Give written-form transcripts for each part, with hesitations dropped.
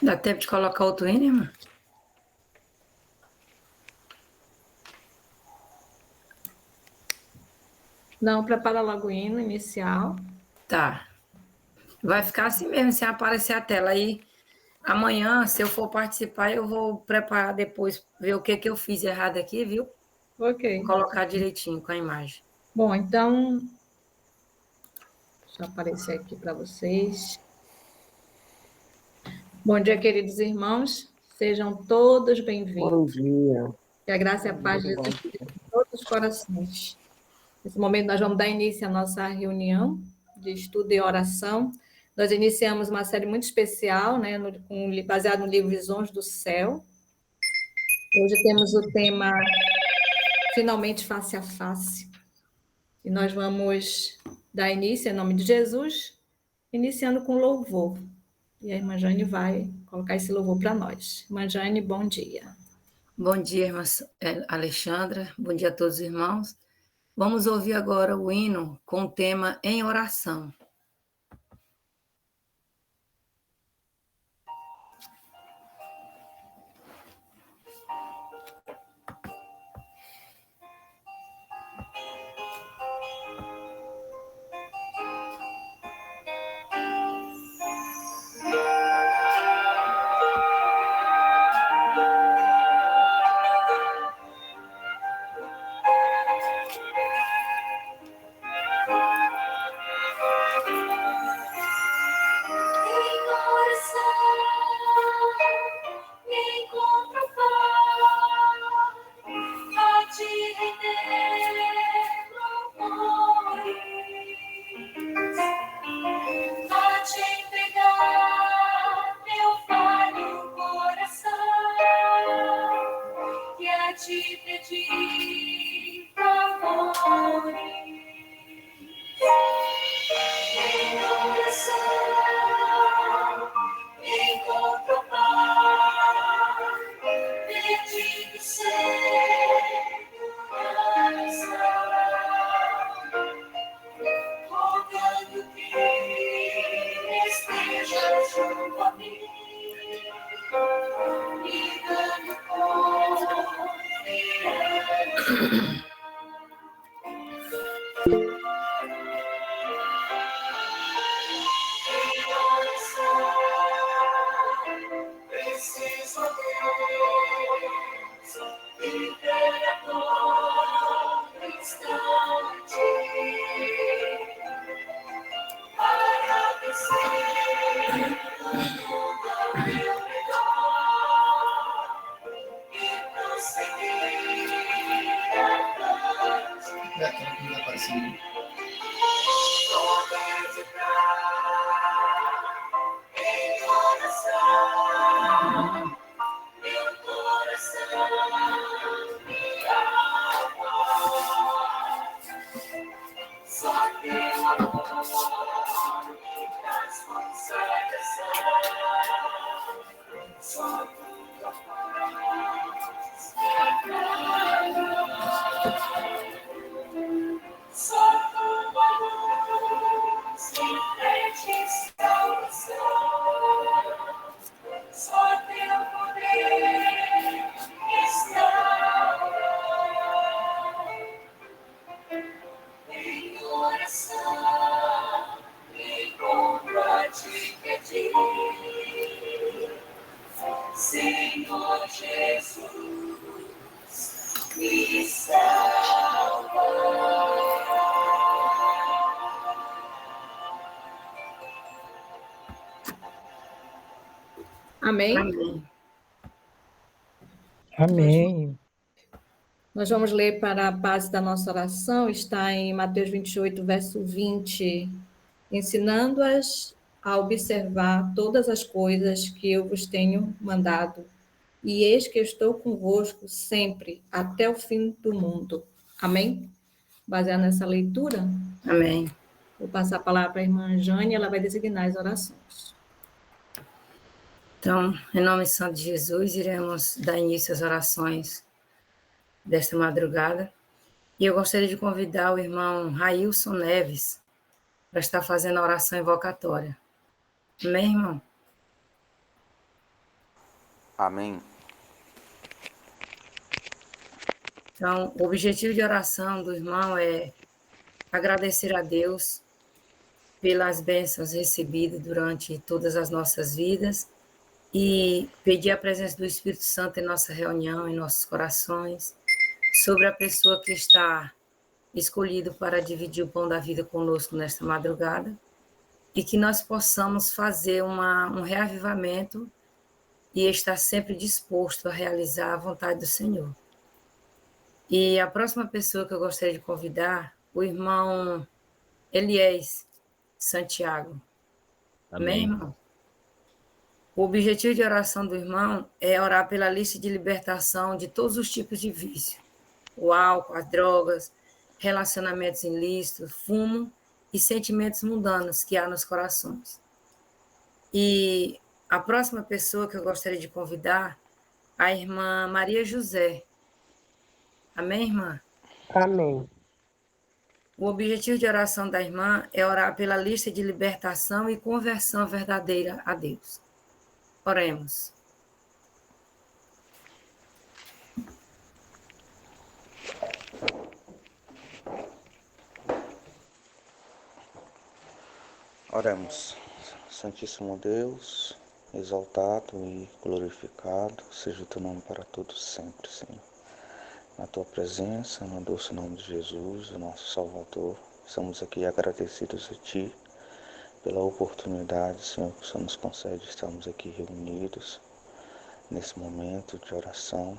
Dá tempo de colocar outro hino, irmã? Não, prepara logo o hino inicial. Tá. Vai ficar assim mesmo, sem aparecer a tela. Aí, amanhã, se eu for participar, eu vou preparar depois, ver o que eu fiz errado aqui, viu? Vou Ok. colocar direitinho com a imagem. Bom, então, deixa eu aparecer aqui para vocês. Bom dia, queridos irmãos. Sejam todos bem-vindos. Bom dia. Que a graça e a paz de Muito Jesus bom. esteja em todos os corações. Nesse momento, nós vamos dar início à nossa reunião de estudo e oração. Nós iniciamos uma série muito especial, né, baseado no livro Visões do Céu. Hoje temos o tema Finalmente Face a Face. E nós vamos dar início, em nome de Jesus, iniciando com louvor. E a irmã Jane vai colocar esse louvor para nós. Irmã Jane, bom dia. Bom dia, irmã Alexandra. Bom dia a todos os irmãos. Vamos ouvir agora o hino com o tema Em Oração. Te pedir favores em oração, encontro paz, perdido segurança, rogando que estejas junto a mim, me dando preciso Deus viver a todo instante para vencer o mundo ao meu redor e prosseguir avante. Poder de em oração, meu coração, minha alma, só teu amor me traz consolação, só tua paz me acalma, só tua luz em frente salvação. Só teu poder está em oração, encontro a te pedir, Senhor Jesus, me salva. Amém? Amém. Amém. Nós vamos ler para a base da nossa oração, está em Mateus 28, verso 20. Ensinando-as a observar todas as coisas que eu vos tenho mandado. E eis que estou convosco sempre, até o fim do mundo. Amém? Baseado nessa leitura, Amém. vou passar a palavra para a irmã Jane, ela vai designar as orações. Então, em nome santo de Jesus, iremos dar início às orações desta madrugada. E eu gostaria de convidar o irmão Railson Neves para estar fazendo a oração invocatória. Amém, irmão? Amém. Então, o objetivo de oração do irmão é agradecer a Deus pelas bênçãos recebidas durante todas as nossas vidas e pedir a presença do Espírito Santo em nossa reunião, em nossos corações, sobre a pessoa que está escolhido para dividir o pão da vida conosco nesta madrugada, e que nós possamos fazer um reavivamento e estar sempre disposto a realizar a vontade do Senhor. E a próxima pessoa que eu gostaria de convidar, o irmão Eliés Santiago. Amém, irmão? O objetivo de oração do irmão é orar pela lista de libertação de todos os tipos de vício. O álcool, as drogas, relacionamentos ilícitos, fumo e sentimentos mundanos que há nos corações. E a próxima pessoa que eu gostaria de convidar, a irmã Maria José. Amém, irmã? Amém. O objetivo de oração da irmã é orar pela lista de libertação e conversão verdadeira a Deus. Oremos. Oremos. Santíssimo Deus, exaltado e glorificado seja o teu nome para todos sempre, Senhor. Na tua presença, no doce nome de Jesus, o nosso Salvador, estamos aqui agradecidos a Ti pela oportunidade, Senhor, que o Senhor nos concede. Estamos aqui reunidos nesse momento de oração.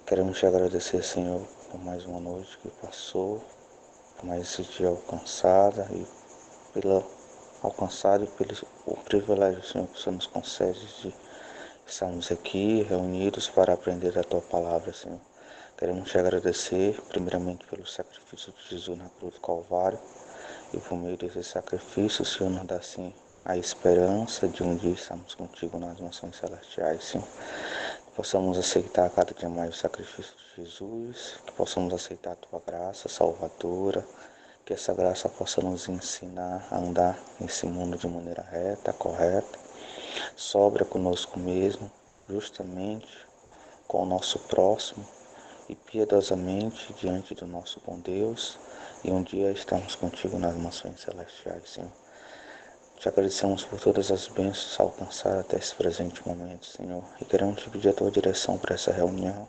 Queremos Te agradecer, Senhor, por mais uma noite que passou, por mais esse dia alcançado e pelo privilégio, Senhor, que o Senhor nos concede de estarmos aqui reunidos para aprender a Tua palavra, Senhor. Queremos Te agradecer, primeiramente, pelo sacrifício de Jesus na cruz do Calvário, e por meio desse sacrifício, o Senhor nos dá, assim, a esperança de um dia estarmos contigo nas nações celestiais, Senhor. Que possamos aceitar cada dia mais o sacrifício de Jesus, que possamos aceitar a Tua graça salvadora, que essa graça possa nos ensinar a andar nesse mundo de maneira reta, correta, sóbria conosco mesmo, justamente com o nosso próximo e piedosamente diante do nosso bom Deus, e um dia estamos contigo nas nações celestiais, Senhor. Te agradecemos por todas as bênçãos alcançadas até esse presente momento, Senhor, e queremos Te pedir a Tua direção para essa reunião,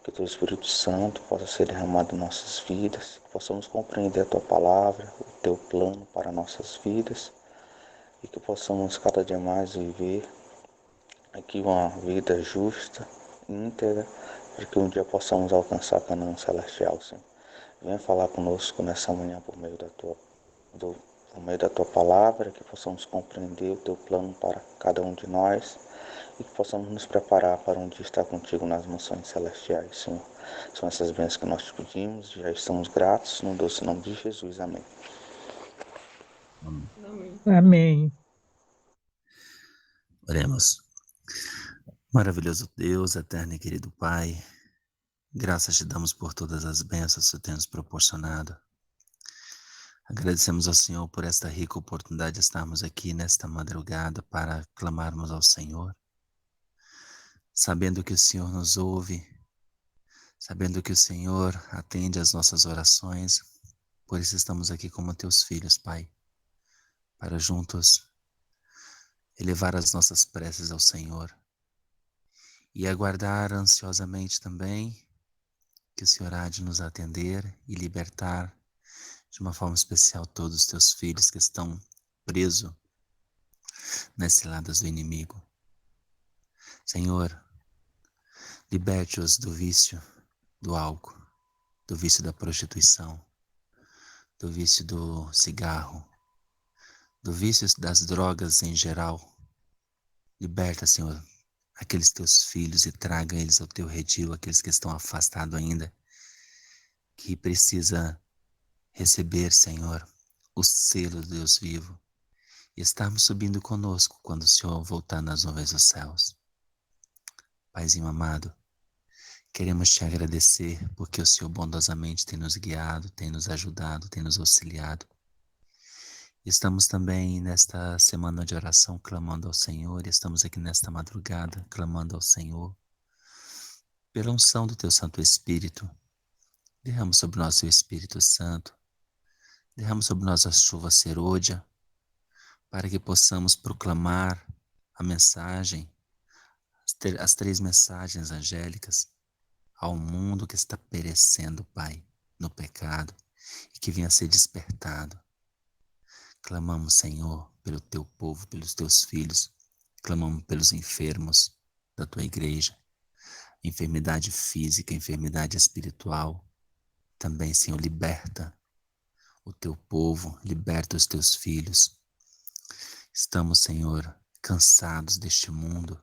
que o Teu Espírito Santo possa ser derramado em nossas vidas, que possamos compreender a Tua palavra, o Teu plano para nossas vidas, e que possamos cada dia mais viver aqui uma vida justa, íntegra, para que um dia possamos alcançar a Canaã celestial, Senhor. Venha falar conosco nessa manhã por meio da Tua palavra, que possamos compreender o Teu plano para cada um de nós, e que possamos nos preparar para um dia estar contigo nas nações celestiais, Senhor. São essas bênçãos que nós te pedimos, já estamos gratos, no doce nome de Jesus. Amém. Amém. Oremos. Maravilhoso Deus, eterno e querido Pai, graças te damos por todas as bênçãos que tu tens proporcionado. Agradecemos ao Senhor por esta rica oportunidade de estarmos aqui nesta madrugada para clamarmos ao Senhor, sabendo que o Senhor nos ouve, sabendo que o Senhor atende às nossas orações. Por isso estamos aqui como teus filhos, Pai, para juntos elevar as nossas preces ao Senhor e aguardar ansiosamente também que o Senhor há de nos atender e libertar de uma forma especial todos os teus filhos que estão presos nas ciladas do inimigo. Senhor, liberte-os do vício do álcool, do vício da prostituição, do vício do cigarro, do vício das drogas em geral. Liberta, Senhor, aqueles teus filhos e traga eles ao teu redil, aqueles que estão afastados ainda, que precisa receber, Senhor, o selo do Deus vivo e estarmos subindo conosco quando o Senhor voltar nas nuvens dos céus. Paizinho amado, queremos te agradecer porque o Senhor bondosamente tem nos guiado, tem nos ajudado, tem nos auxiliado. Estamos também nesta semana de oração clamando ao Senhor, estamos aqui nesta madrugada clamando ao Senhor pela unção do Teu Santo Espírito. Derrama sobre nós o Teu Espírito Santo, derrama sobre nós a chuva serôdia, para que possamos proclamar a mensagem, as 3 mensagens angélicas ao mundo que está perecendo, Pai, no pecado e que venha a ser despertado. Clamamos, Senhor, pelo Teu povo, pelos Teus filhos, clamamos pelos enfermos da Tua igreja, enfermidade física, enfermidade espiritual. Também, Senhor, liberta o Teu povo, liberta os Teus filhos. Estamos, Senhor, cansados deste mundo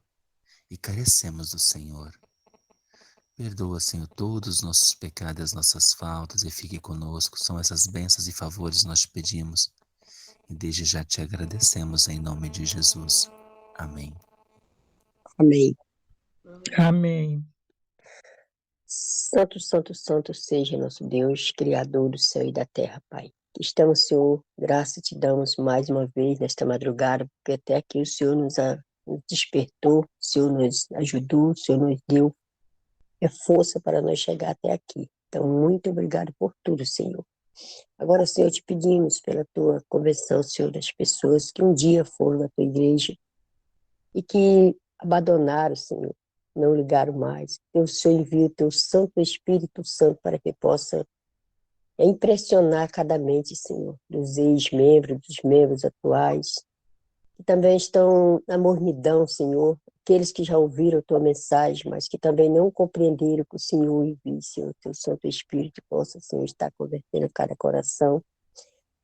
e carecemos do Senhor. Perdoa, Senhor, todos os nossos pecados e as nossas faltas e fique conosco. São essas bênçãos e favores que nós te pedimos e desde já te agradecemos em nome de Jesus. Amém. Amém. Amém. Santo, santo, santo seja nosso Deus, Criador do céu e da terra, Pai. Estamos, Senhor, graça te damos mais uma vez nesta madrugada, porque até aqui o Senhor nos despertou, o Senhor nos ajudou, o Senhor nos deu força para nós chegar até aqui. Então, muito obrigado por tudo, Senhor. Agora, Senhor, te pedimos pela tua convenção, Senhor, das pessoas que um dia foram na tua igreja e que abandonaram, Senhor, não ligaram mais. Que o Senhor envie o teu Santo Espírito Santo para que possa impressionar cada mente, Senhor, dos ex-membros, dos membros atuais, que também estão na mornidão, Senhor, aqueles que já ouviram a tua mensagem, mas que também não compreenderam que o Senhor envie, Senhor, o teu Santo Espírito possa, Senhor, estar convertendo cada coração,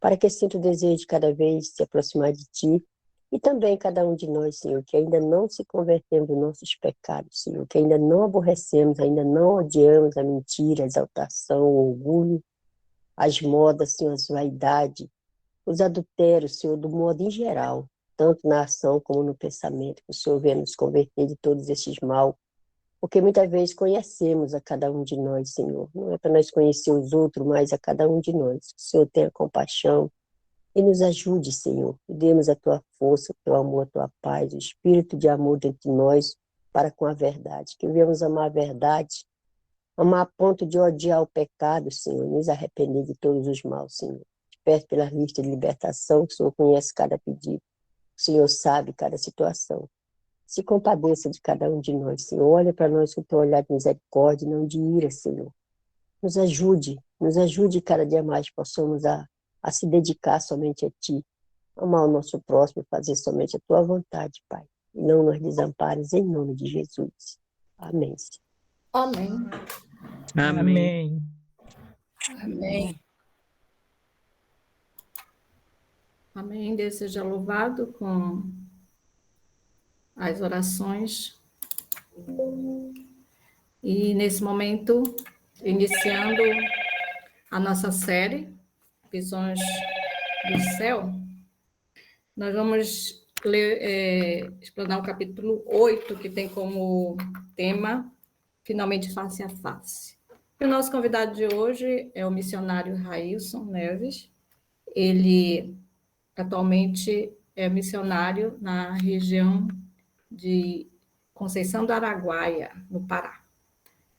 para que sinta o desejo de cada vez se aproximar de ti, e também cada um de nós, Senhor, que ainda não se convertemos dos nossos pecados, Senhor, que ainda não aborrecemos, ainda não odiamos a mentira, a exaltação, o orgulho, as modas, Senhor, as vaidades, os adultérios, Senhor, do modo em geral, tanto na ação como no pensamento, que o Senhor venha nos converter de todos esses mal, porque muitas vezes conhecemos a cada um de nós, Senhor, não é para nós conhecer os outros, mas a cada um de nós, que o Senhor tenha compaixão e nos ajude, Senhor, e dê-nos a tua força, o teu amor, a tua paz, o espírito de amor dentro de nós, para com a verdade, que venhamos amar a verdade, amar a ponto de odiar o pecado, Senhor, nos arrepender de todos os maus, Senhor. Te peço pela lista de libertação, que o Senhor conhece cada pedido, o Senhor sabe cada situação. Se compadeça de cada um de nós, Senhor. Olha para nós com o teu olhar de misericórdia, não de ira, Senhor. Nos ajude cada dia mais, possamos a se dedicar somente a Ti, amar o nosso próximo e fazer somente a Tua vontade, Pai. E não nos desampares, em nome de Jesus. Amém. Amém. Amém. Amém. Amém. Deus seja louvado com as orações. E nesse momento, iniciando a nossa série, Visões do Céu, nós vamos explanar o capítulo 8, que tem como tema Finalmente Face a Face. E o nosso convidado de hoje é o missionário Railson Neves. Ele atualmente é missionário na região de Conceição do Araguaia, no Pará.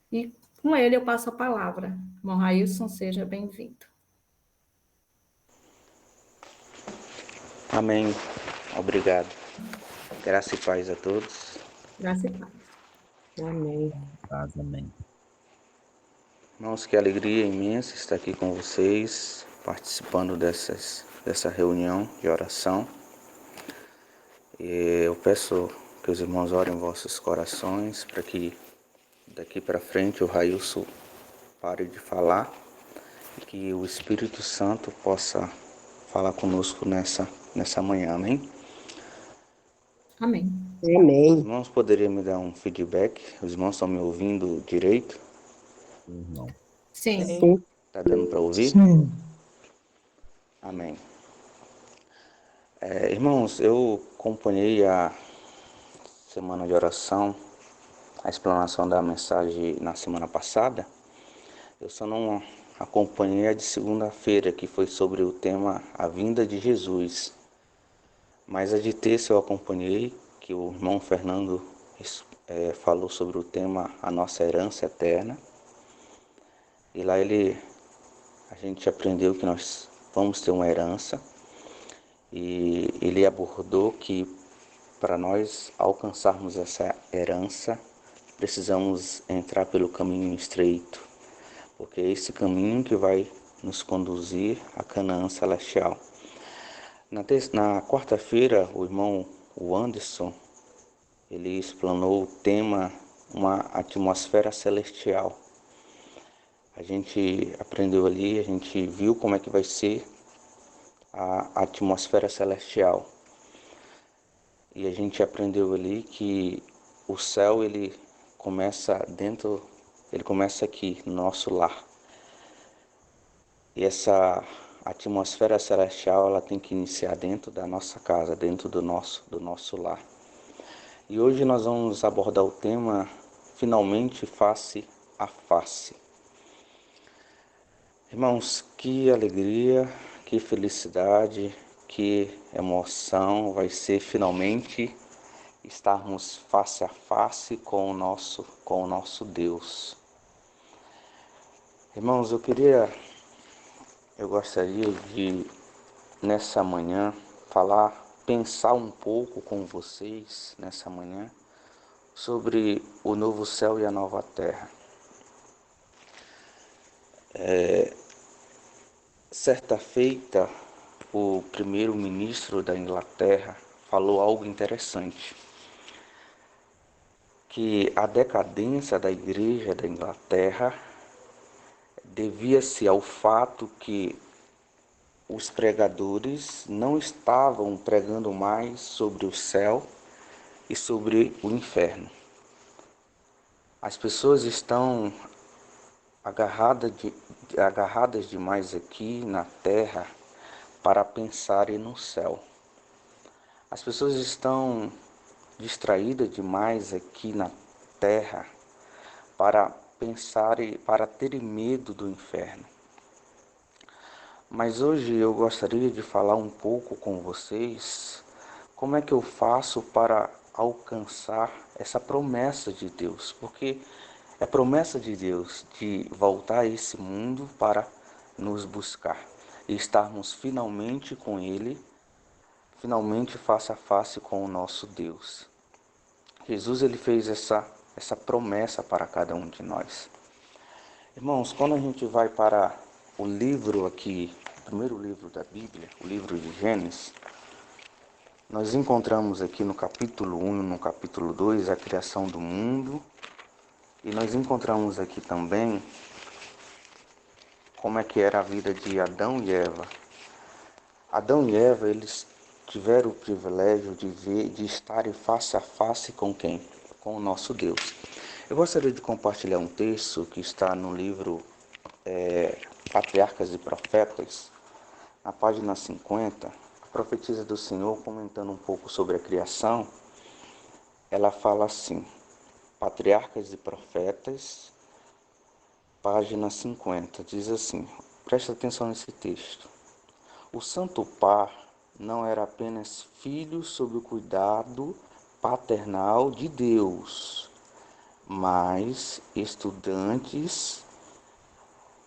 E com ele eu passo a palavra. Irmão Railson, seja bem-vindo. Amém. Obrigado. Graça e paz a todos. Graça e paz. Amém. Paz, amém. Irmãos, que alegria imensa estar aqui com vocês, participando dessa reunião de oração. E eu peço que os irmãos orem em vossos corações para que daqui para frente o Railson pare de falar e que o Espírito Santo possa falar conosco nessa manhã, amém? Amém. Os Amém. irmãos poderiam me dar um feedback? Os irmãos estão me ouvindo direito? Não. Sim. Sim. Está dando para ouvir? Sim. Amém. Irmãos, eu acompanhei a semana de oração, a explanação da mensagem na semana passada. Eu só não acompanhei a de segunda-feira, que foi sobre o tema A Vinda de Jesus. Mas a de terça eu acompanhei, que o irmão Fernando falou sobre o tema A Nossa Herança Eterna. E lá a gente aprendeu que nós vamos ter uma herança. E ele abordou que para nós alcançarmos essa herança, precisamos entrar pelo caminho estreito, porque é esse caminho que vai nos conduzir à Canaã Celestial. Na quarta-feira, o irmão Anderson, ele explanou o tema Uma Atmosfera Celestial. A gente aprendeu ali, a gente viu como é que vai ser a atmosfera celestial. E a gente aprendeu ali que o céu ele começa aqui no nosso lar. E essa atmosfera celestial ela tem que iniciar dentro da nossa casa, dentro do nosso lar. E hoje nós vamos abordar o tema Finalmente Face a Face. Irmãos, que alegria, que felicidade, que emoção vai ser finalmente estarmos face a face com o nosso Deus. Irmãos, eu gostaria de, nessa manhã, pensar um pouco com vocês, nessa manhã, sobre o novo céu e a nova terra. Certa feita, o primeiro-ministro da Inglaterra falou algo interessante, que a decadência da Igreja da Inglaterra devia-se ao fato que os pregadores não estavam pregando mais sobre o céu e sobre o inferno. As pessoas estão agarradas demais aqui na terra para pensarem no céu. As pessoas estão distraídas demais aqui na terra para pensarem, para terem medo do inferno. Mas hoje eu gostaria de falar um pouco com vocês como é que eu faço para alcançar essa promessa de Deus, porque é promessa de Deus de voltar a esse mundo para nos buscar e estarmos finalmente com Ele, finalmente face a face com o nosso Deus. Jesus ele fez essa promessa para cada um de nós. Irmãos, quando a gente vai para o livro aqui, o primeiro livro da Bíblia, o livro de Gênesis, nós encontramos aqui no capítulo 1 e no capítulo 2 a criação do mundo, e nós encontramos aqui também como é que era a vida de Adão e Eva. Adão e Eva, eles tiveram o privilégio de estarem face a face com quem? Com o nosso Deus. Eu gostaria de compartilhar um texto que está no livro Patriarcas e Profetas, na página 50, a profetisa do Senhor, comentando um pouco sobre a criação, ela fala assim, Patriarcas e Profetas, página 50, diz assim, presta atenção nesse texto. O Santo Par não era apenas filho sob o cuidado paternal de Deus, mas estudantes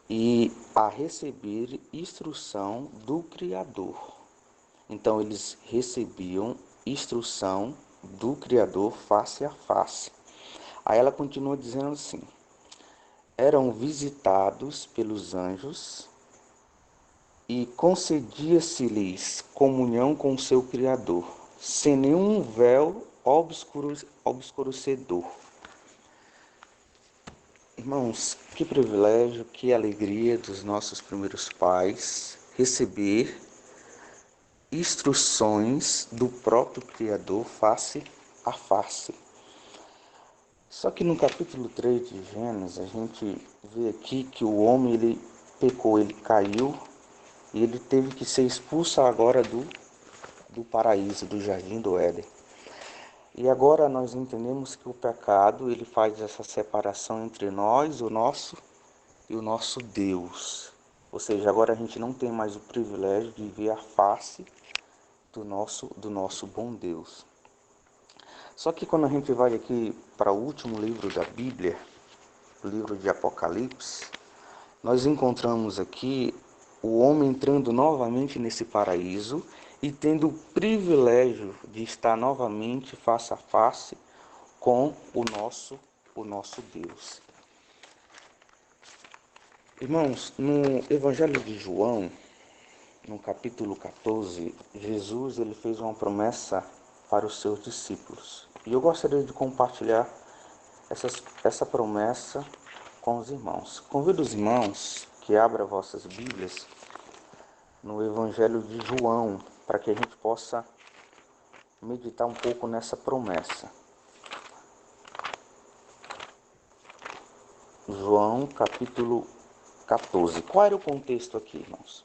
e a receber instrução do Criador. Então eles recebiam instrução do Criador face a face. Aí ela continua dizendo assim, eram visitados pelos anjos e concedia-se-lhes comunhão com o seu Criador, sem nenhum véu obscurecedor. Irmãos, que privilégio, que alegria dos nossos primeiros pais receber instruções do próprio Criador face a face. Só que no capítulo 3 de Gênesis, a gente vê aqui que o homem ele pecou, ele caiu e ele teve que ser expulso agora do paraíso, do jardim do Éden. E agora nós entendemos que o pecado ele faz essa separação entre nós, o nosso e o nosso Deus. Ou seja, agora a gente não tem mais o privilégio de ver a face do nosso bom Deus. Só que quando a gente vai aqui para o último livro da Bíblia, o livro de Apocalipse, nós encontramos aqui o homem entrando novamente nesse paraíso e tendo o privilégio de estar novamente face a face com o nosso Deus. Irmãos, no Evangelho de João, no capítulo 14, Jesus ele fez uma promessa para os seus discípulos. E eu gostaria de compartilhar essa promessa com os irmãos. Convido os irmãos que abram vossas Bíblias no Evangelho de João, para que a gente possa meditar um pouco nessa promessa. João, capítulo 14. Qual era o contexto aqui, irmãos?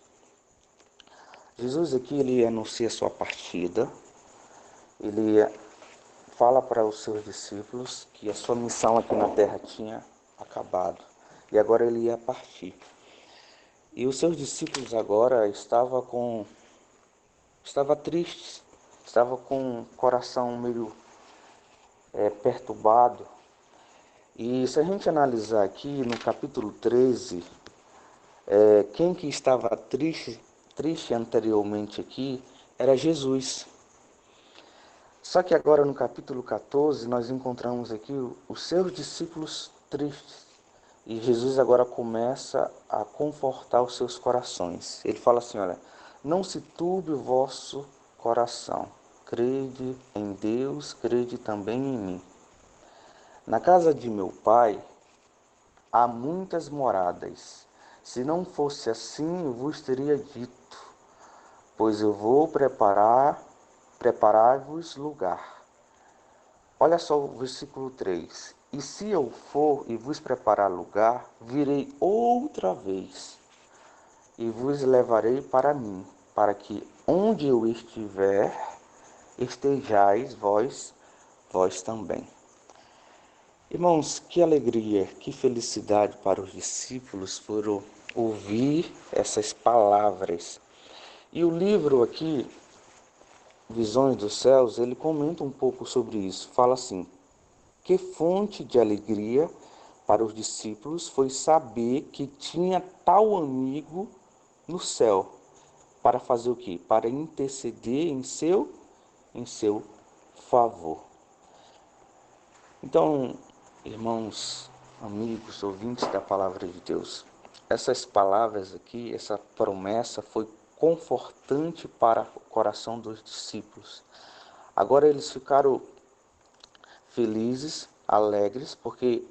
Jesus aqui, ele anuncia sua partida, ele fala para os seus discípulos que a sua missão aqui na terra tinha acabado, e agora ele ia partir. E os seus discípulos agora estavam tristes, estavam com o coração meio perturbado. E se a gente analisar aqui no capítulo 13, quem que estava triste anteriormente aqui era Jesus. Só que agora no capítulo 14 nós encontramos aqui os seus discípulos tristes. E Jesus agora começa a confortar os seus corações. Ele fala assim, olha, não se turbe o vosso coração. Crede em Deus, crede também em mim. Na casa de meu pai há muitas moradas. Se não fosse assim, eu vos teria dito, pois eu vou preparar-vos lugar. Olha só o versículo 3. E se eu for e vos preparar lugar, virei outra vez e vos levarei para mim, para que onde eu estiver, estejais vós também. Irmãos, que alegria, que felicidade para os discípulos por ouvir essas palavras. E o livro aqui, Visões dos Céus, ele comenta um pouco sobre isso. Fala assim, que fonte de alegria para os discípulos foi saber que tinha tal amigo no céu. Para fazer o quê? Para interceder em seu favor. Então, irmãos, amigos, ouvintes da palavra de Deus, essas palavras aqui, essa promessa foi confortante para o coração dos discípulos. Agora eles ficaram felizes, alegres, porque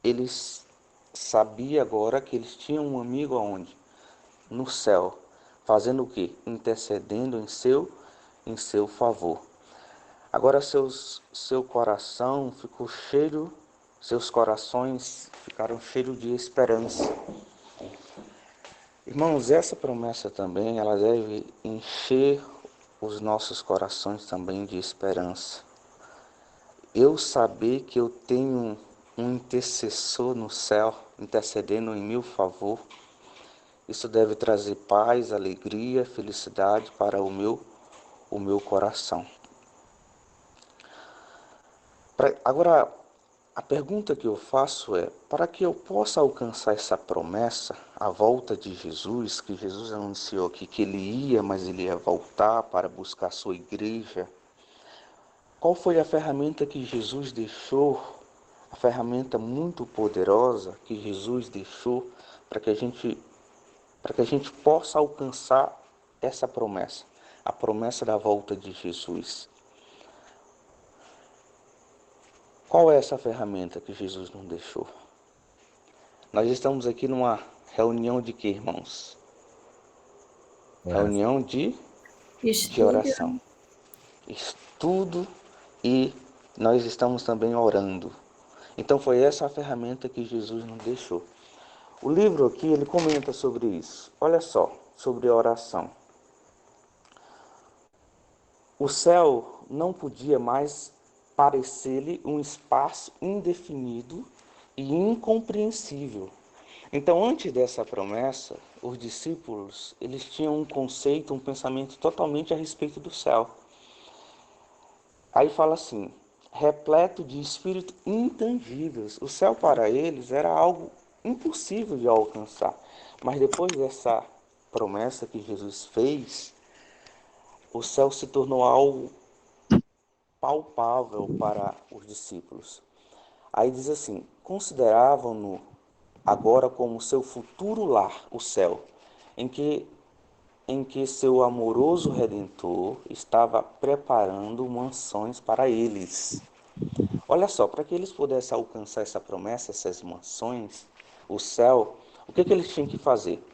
eles sabiam agora que eles tinham um amigo aonde? No céu. Fazendo o quê? Intercedendo em seu favor. Agora seu coração ficou cheio, seus corações ficaram cheios de esperança. Irmãos, essa promessa também, ela deve encher os nossos corações também de esperança. Eu saber que eu tenho um intercessor no céu, intercedendo em meu favor, isso deve trazer paz, alegria, felicidade para o meu coração. Agora, a pergunta que eu faço é, para que eu possa alcançar essa promessa, a volta de Jesus, que Jesus anunciou aqui que ele ia, mas ele ia voltar para buscar a sua igreja, qual foi a ferramenta que Jesus deixou, a ferramenta muito poderosa que Jesus deixou para que a gente possa alcançar essa promessa, a promessa da volta de Jesus? Qual é essa ferramenta que Jesus não deixou? Nós estamos aqui numa reunião de quê, irmãos? Reunião de oração. Estudo e nós estamos também orando. Então foi essa a ferramenta que Jesus não deixou. O livro aqui, ele comenta sobre isso. Olha só, sobre a oração. O céu não podia mais parecer-lhe um espaço indefinido e incompreensível. Então, antes dessa promessa, os discípulos, eles tinham um conceito, um pensamento totalmente a respeito do céu. Aí fala assim, repleto de espíritos intangíveis. O céu para eles era algo impossível de alcançar. Mas depois dessa promessa que Jesus fez, o céu se tornou algo palpável para os discípulos. Aí diz assim, consideravam-no agora como seu futuro lar, o céu, em que seu amoroso Redentor estava preparando mansões para eles. Olha só, para que eles pudessem alcançar essa promessa, essas mansões, o céu, o que eles tinham que fazer?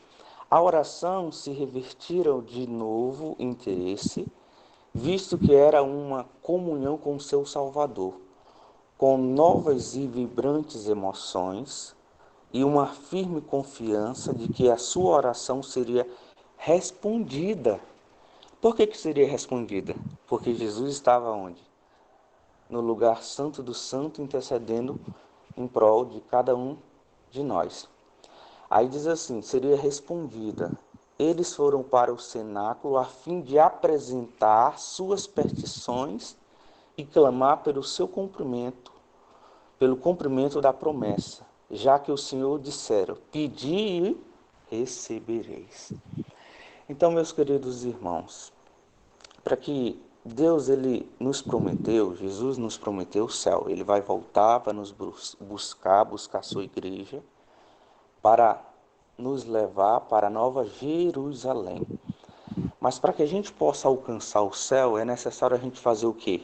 A oração se revertira de novo interesse, visto que era uma comunhão com o seu Salvador, com novas e vibrantes emoções e uma firme confiança de que a sua oração seria respondida. Por que seria respondida? Porque Jesus estava onde? No lugar santo do santo, intercedendo em prol de cada um de nós. Aí diz assim, seria respondida. Eles foram para o cenáculo a fim de apresentar suas petições e clamar pelo seu cumprimento, pelo cumprimento da promessa, já que o Senhor dissera, pedi e recebereis. Então, meus queridos irmãos, para que Deus ele nos prometeu, Jesus nos prometeu o céu, ele vai voltar para nos buscar a sua igreja, para nos levar para a nova Jerusalém. Mas para que a gente possa alcançar o céu, é necessário a gente fazer o quê?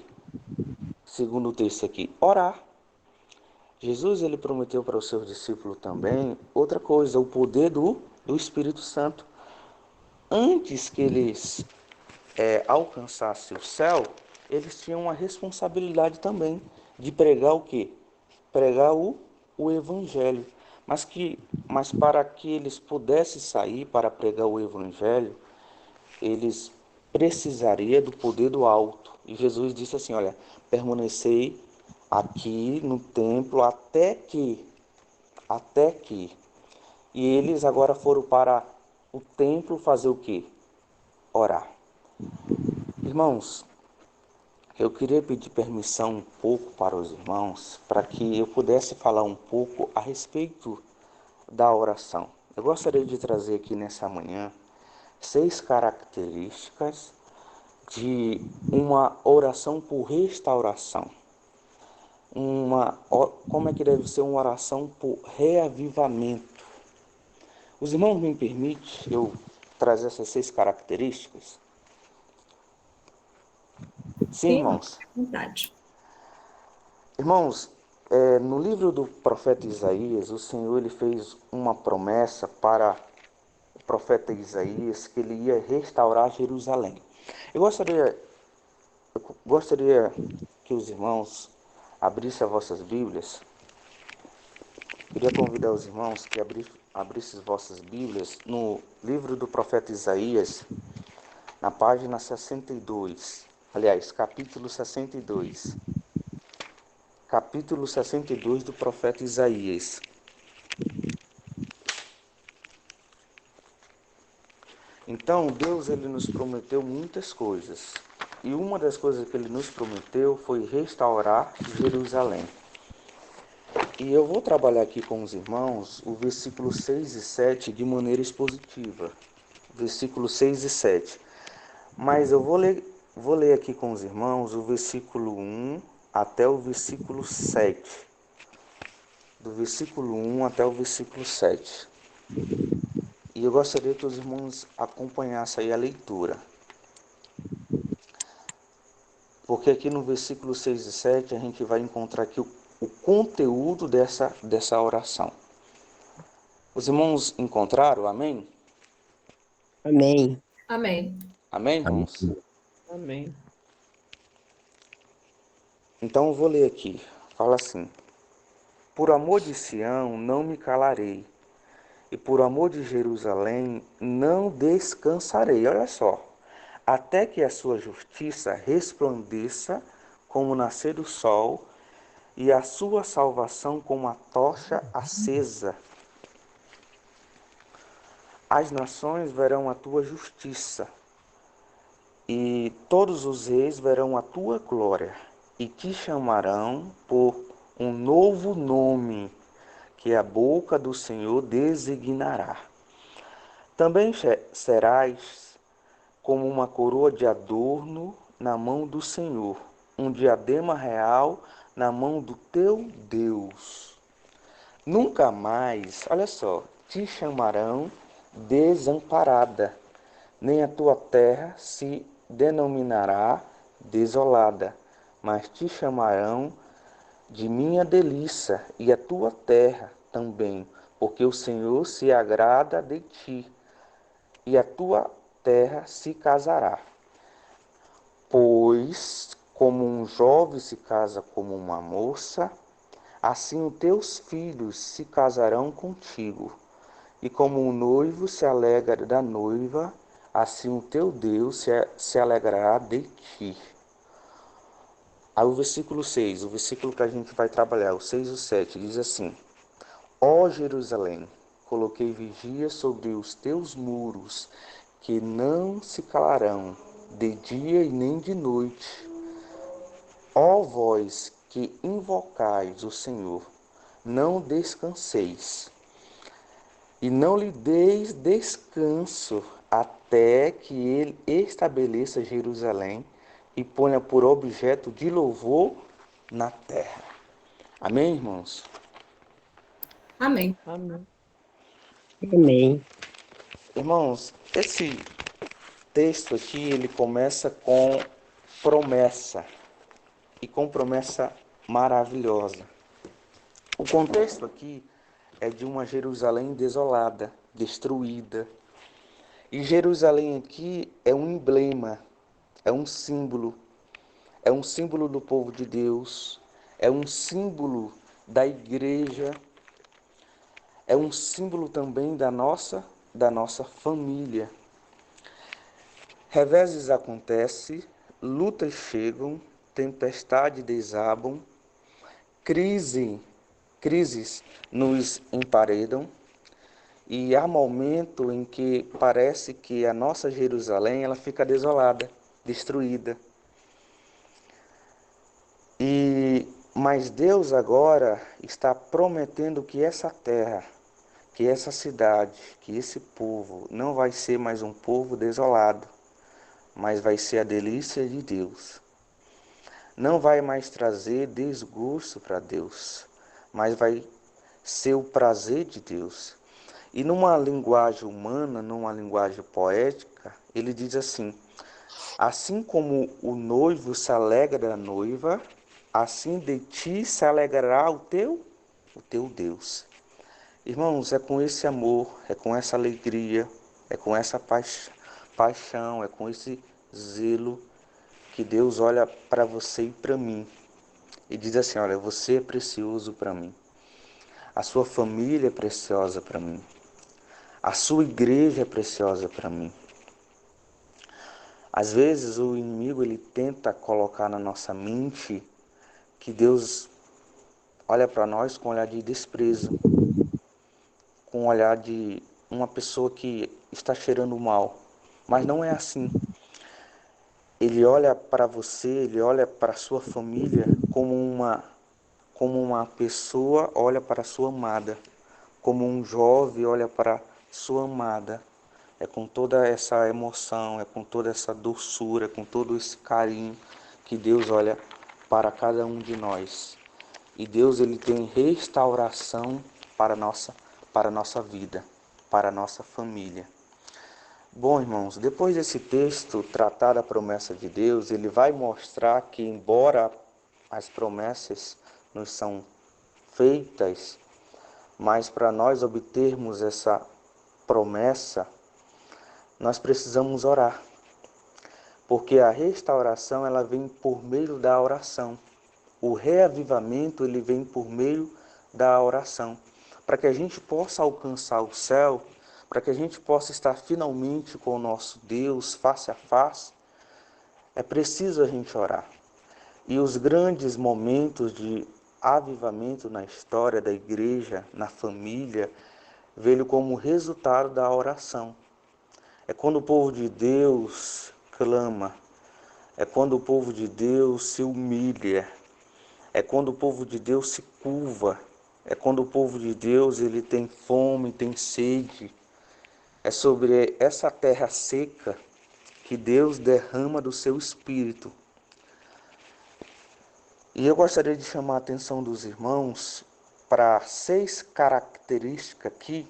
Segundo o texto aqui, orar. Jesus ele prometeu para os seus discípulos também outra coisa, o poder do Espírito Santo. Antes que eles alcançassem o céu, eles tinham uma responsabilidade também de pregar o quê? Pregar o Evangelho. Mas para que eles pudessem sair para pregar o Evangelho, eles precisariam do poder do alto. E Jesus disse assim, olha, permanecei aqui no templo até que. E eles agora foram para o templo fazer o quê? Orar. Irmãos, eu queria pedir permissão um pouco para os irmãos, para que eu pudesse falar um pouco a respeito da oração. Eu gostaria de trazer aqui nessa manhã 6 características de uma oração por restauração. Como é que deve ser uma oração por reavivamento? Os irmãos me permitem eu trazer essas 6 características? Sim, irmãos. Verdade. Irmãos, no livro do profeta Isaías, o Senhor ele fez uma promessa para o profeta Isaías que ele ia restaurar Jerusalém. Eu gostaria que os irmãos abrissem as vossas Bíblias. Queria convidar os irmãos que abrissem as vossas Bíblias no livro do profeta Isaías, na página 62. Aliás, capítulo 62. Capítulo 62 do profeta Isaías. Então, Deus ele nos prometeu muitas coisas. E uma das coisas que ele nos prometeu foi restaurar Jerusalém. E eu vou trabalhar aqui com os irmãos o versículo 6 e 7 de maneira expositiva. Versículo 6 e 7. Mas eu vou ler aqui com os irmãos o versículo 1 até o versículo 7. Do versículo 1 até o versículo 7. E eu gostaria que os irmãos acompanhassem aí a leitura. Porque aqui no versículo 6 e 7 a gente vai encontrar aqui o conteúdo dessa oração. Os irmãos encontraram? Amém? Amém. Amém. Amém, irmãos? Amém. Então eu vou ler aqui. Fala assim: por amor de Sião não me calarei, e por amor de Jerusalém não descansarei. Olha só. Até que a sua justiça resplandeça como o nascer do sol, e a sua salvação como a tocha acesa. As nações verão a tua justiça, e todos os reis verão a tua glória, e te chamarão por um novo nome, que a boca do Senhor designará. Também serás como uma coroa de adorno na mão do Senhor, um diadema real na mão do teu Deus. Nunca mais, olha só, te chamarão desamparada, nem a tua terra se denominará desolada, mas te chamarão de minha delícia, e a tua terra também, porque o Senhor se agrada de ti, e a tua terra se casará. Pois, como um jovem se casa como uma moça, assim os teus filhos se casarão contigo. E como um noivo se alegra da noiva, assim o teu Deus se alegrará de ti. Aí o versículo 6, o versículo que a gente vai trabalhar, o 6 e o 7, diz assim: Ó Jerusalém, coloquei vigia sobre os teus muros, que não se calarão de dia e nem de noite. Ó vós que invocais o Senhor, não descanseis, e não lhe deis descanso, até que ele estabeleça Jerusalém e ponha por objeto de louvor na terra. Amém, irmãos? Amém. Amém. Amém. Irmãos, esse texto aqui, ele começa com promessa, e com promessa maravilhosa. O contexto aqui é de uma Jerusalém desolada, destruída. E Jerusalém aqui é um emblema, é um símbolo do povo de Deus, é um símbolo da igreja, é um símbolo também da nossa família. Reveses acontecem, lutas chegam, tempestades desabam, crises nos emparedam, e há momento em que parece que a nossa Jerusalém ela fica desolada, destruída. Mas Deus agora está prometendo que essa terra, que essa cidade, que esse povo não vai ser mais um povo desolado, mas vai ser a delícia de Deus. Não vai mais trazer desgosto para Deus, mas vai ser o prazer de Deus. E numa linguagem humana, numa linguagem poética, ele diz assim: assim como o noivo se alegra da noiva, assim de ti se alegrará o teu Deus. Irmãos, é com esse amor, é com essa alegria, é com essa paixão, é com esse zelo que Deus olha para você e para mim e diz assim: olha, você é precioso para mim, a sua família é preciosa para mim, a sua igreja é preciosa para mim. Às vezes o inimigo ele tenta colocar na nossa mente que Deus olha para nós com um olhar de desprezo, com um olhar de uma pessoa que está cheirando mal, mas não é assim. Ele olha para você, ele olha para a sua família como uma pessoa olha para a sua amada, como um jovem olha para a sua amada. É com toda essa emoção, é com toda essa doçura, com todo esse carinho que Deus olha para cada um de nós. E Deus ele tem restauração para a nossa vida, para a nossa família. Bom, irmãos, depois desse texto tratar da promessa de Deus, ele vai mostrar que, embora as promessas nos são feitas, mas para nós obtermos essa promessa, nós precisamos orar. Porque a restauração ela vem por meio da oração. O reavivamento ele vem por meio da oração. Para que a gente possa alcançar o céu, para que a gente possa estar finalmente com o nosso Deus face a face, é preciso a gente orar. E os grandes momentos de avivamento na história da igreja, na família, veio como resultado da oração. É quando o povo de Deus clama, é quando o povo de Deus se humilha, é quando o povo de Deus se curva, é quando o povo de Deus ele tem fome, tem sede. É sobre essa terra seca que Deus derrama do seu espírito. E eu gostaria de chamar a atenção dos irmãos para 6 características aqui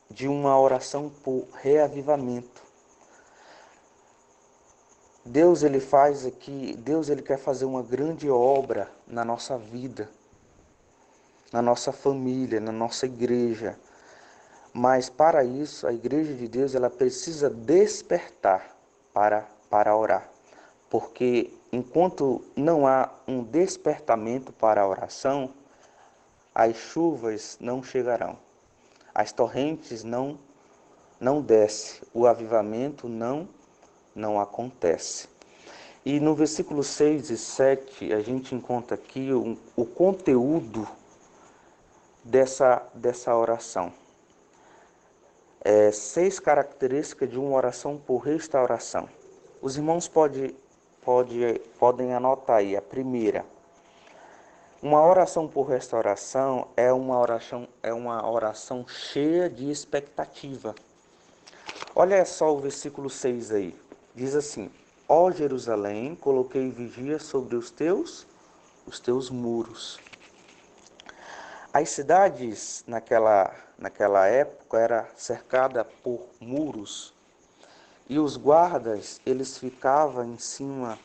de uma oração por reavivamento. Deus ele faz aqui, Deus ele quer fazer uma grande obra na nossa vida, na nossa família, na nossa igreja. Mas para isso, a igreja de Deus ela precisa despertar para orar. Porque enquanto não há um despertamento para a oração, as chuvas não chegarão, as torrentes não descem, o avivamento não acontece. E no versículo 6 e 7, a gente encontra aqui o conteúdo dessa oração. 6 características de uma oração por restauração. Os irmãos podem anotar aí. A primeira, uma oração por restauração é uma oração cheia de expectativa. Olha só o versículo 6 aí. Diz assim: ó Jerusalém, coloquei vigia sobre os teus muros. As cidades naquela época eram cercadas por muros. E os guardas, eles ficavam em cima,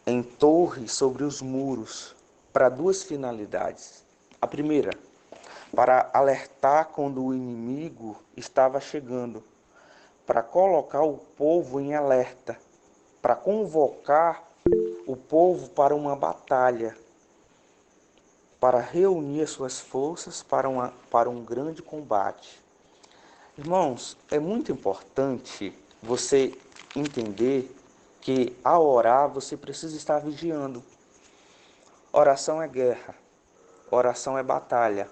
em torre sobre os muros, para 2 finalidades. A primeira, para alertar quando o inimigo estava chegando, para colocar o povo em alerta, para convocar o povo para uma batalha, para reunir as suas forças para um grande combate. Irmãos, é muito importante você entender que ao orar você precisa estar vigiando. Oração é guerra, oração é batalha,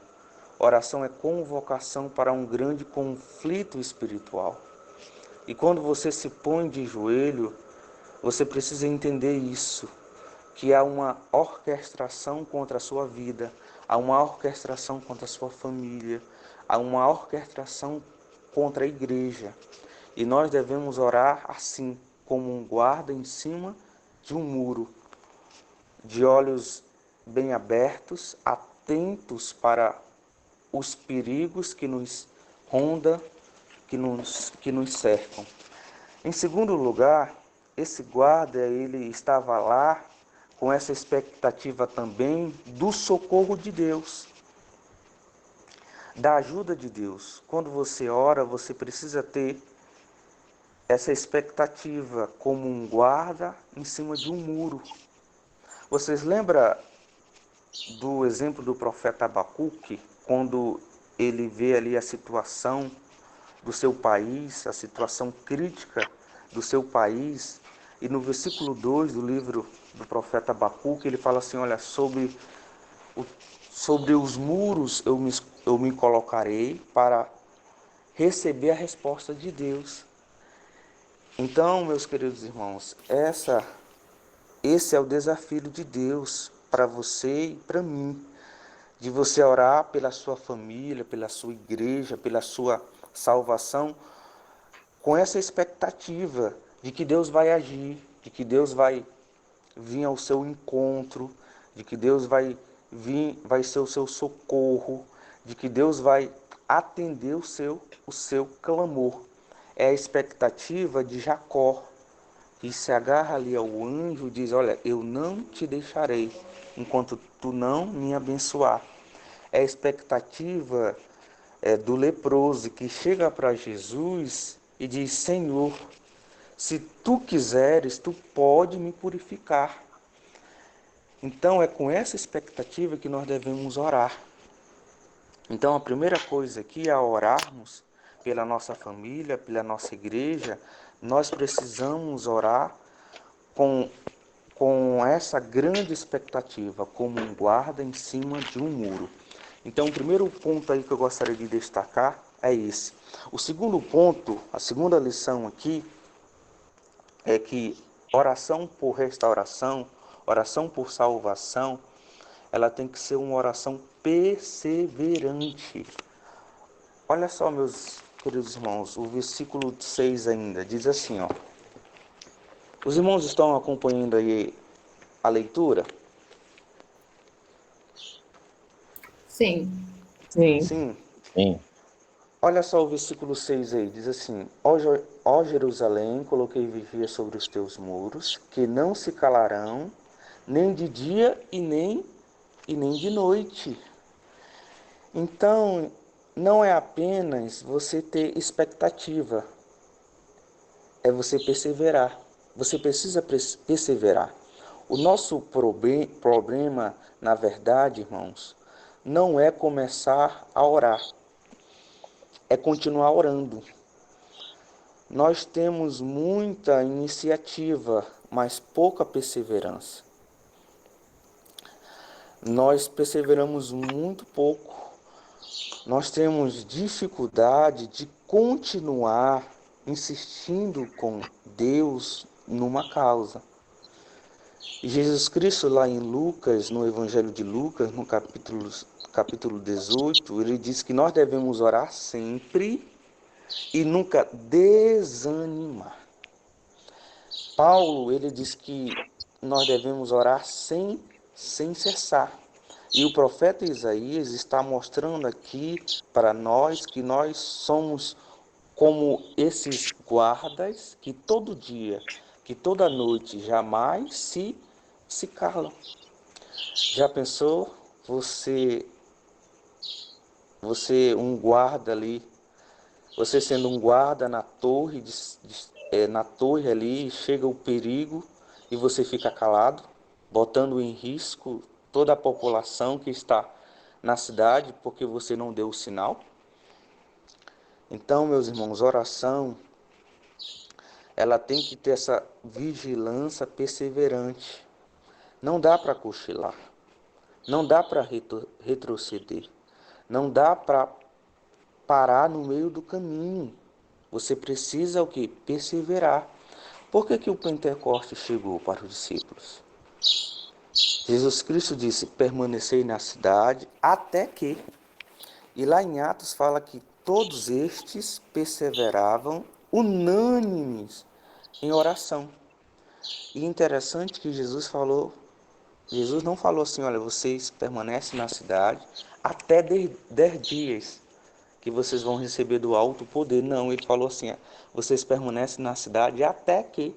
oração é convocação para um grande conflito espiritual. E quando você se põe de joelho, você precisa entender isso, que há uma orquestração contra a sua vida, há uma orquestração contra a sua família, há uma orquestração contra a igreja. E nós devemos orar assim, como um guarda em cima de um muro, de olhos bem abertos, atentos para os perigos que nos rondam, que nos cercam. Em segundo lugar, esse guarda, ele estava lá com essa expectativa também do socorro de Deus, da ajuda de Deus. Quando você ora, você precisa ter essa expectativa como um guarda em cima de um muro. Vocês lembram do exemplo do profeta Abacuque, quando ele vê ali a situação do seu país, a situação crítica do seu país, e no versículo 2 do livro do profeta Abacuque, ele fala assim, olha, sobre os muros eu me colocarei para receber a resposta de Deus. Então, meus queridos irmãos, esse é o desafio de Deus para você e para mim, de você orar pela sua família, pela sua igreja, pela sua salvação, com essa expectativa de que Deus vai agir, de que Deus vai vir ao seu encontro, de que Deus vai ser o seu socorro, de que Deus vai atender o seu clamor. É a expectativa de Jacó, que se agarra ali ao anjo e diz, olha, eu não te deixarei enquanto tu não me abençoar. É a expectativa do leproso que chega para Jesus e diz, Senhor, se tu quiseres, tu pode me purificar. Então é com essa expectativa que nós devemos orar. Então a primeira coisa aqui, ao orarmos pela nossa família, pela nossa igreja, nós precisamos orar com essa grande expectativa, como um guarda em cima de um muro. Então, o primeiro ponto aí que eu gostaria de destacar é esse. O segundo ponto, a segunda lição aqui, é que oração por restauração, oração por salvação, ela tem que ser uma oração perseverante. Olha só, meus queridos irmãos, o versículo 6 ainda diz assim, ó. Os irmãos estão acompanhando aí a leitura? Sim. Sim. Sim. Olha só o versículo 6 aí, diz assim: Ó Jerusalém, coloquei vigia sobre os teus muros, que não se calarão, nem de dia e nem de noite. Então, não é apenas você ter expectativa, é você perseverar. Você precisa perseverar. O nosso problema, na verdade, irmãos, não é começar a orar, é continuar orando. Nós temos muita iniciativa, mas pouca perseverança. Nós perseveramos muito pouco. Nós temos dificuldade de continuar insistindo com Deus numa causa. E Jesus Cristo, lá em Lucas, no Evangelho de Lucas, no capítulo 18, ele diz que nós devemos orar sempre e nunca desanimar. Paulo, ele diz que nós devemos orar sem cessar. E o profeta Isaías está mostrando aqui para nós que nós somos como esses guardas que todo dia, que toda noite jamais se calam. Já pensou você um guarda ali, você sendo um guarda na torre, na torre ali, chega o perigo e você fica calado, botando em risco toda a população que está na cidade porque você não deu o sinal? Então, meus irmãos, oração, ela tem que ter essa vigilância perseverante. Não dá para cochilar, não dá para retroceder, não dá para parar no meio do caminho. Você precisa o quê? Perseverar. Por que o Pentecostes chegou para os discípulos? Jesus Cristo disse, permanecei na cidade até que. E lá em Atos fala que todos estes perseveravam unânimes em oração. E interessante que Jesus não falou assim, olha, vocês permanecem na cidade até 10 dias que vocês vão receber do alto poder. Não, ele falou assim, vocês permanecem na cidade até que.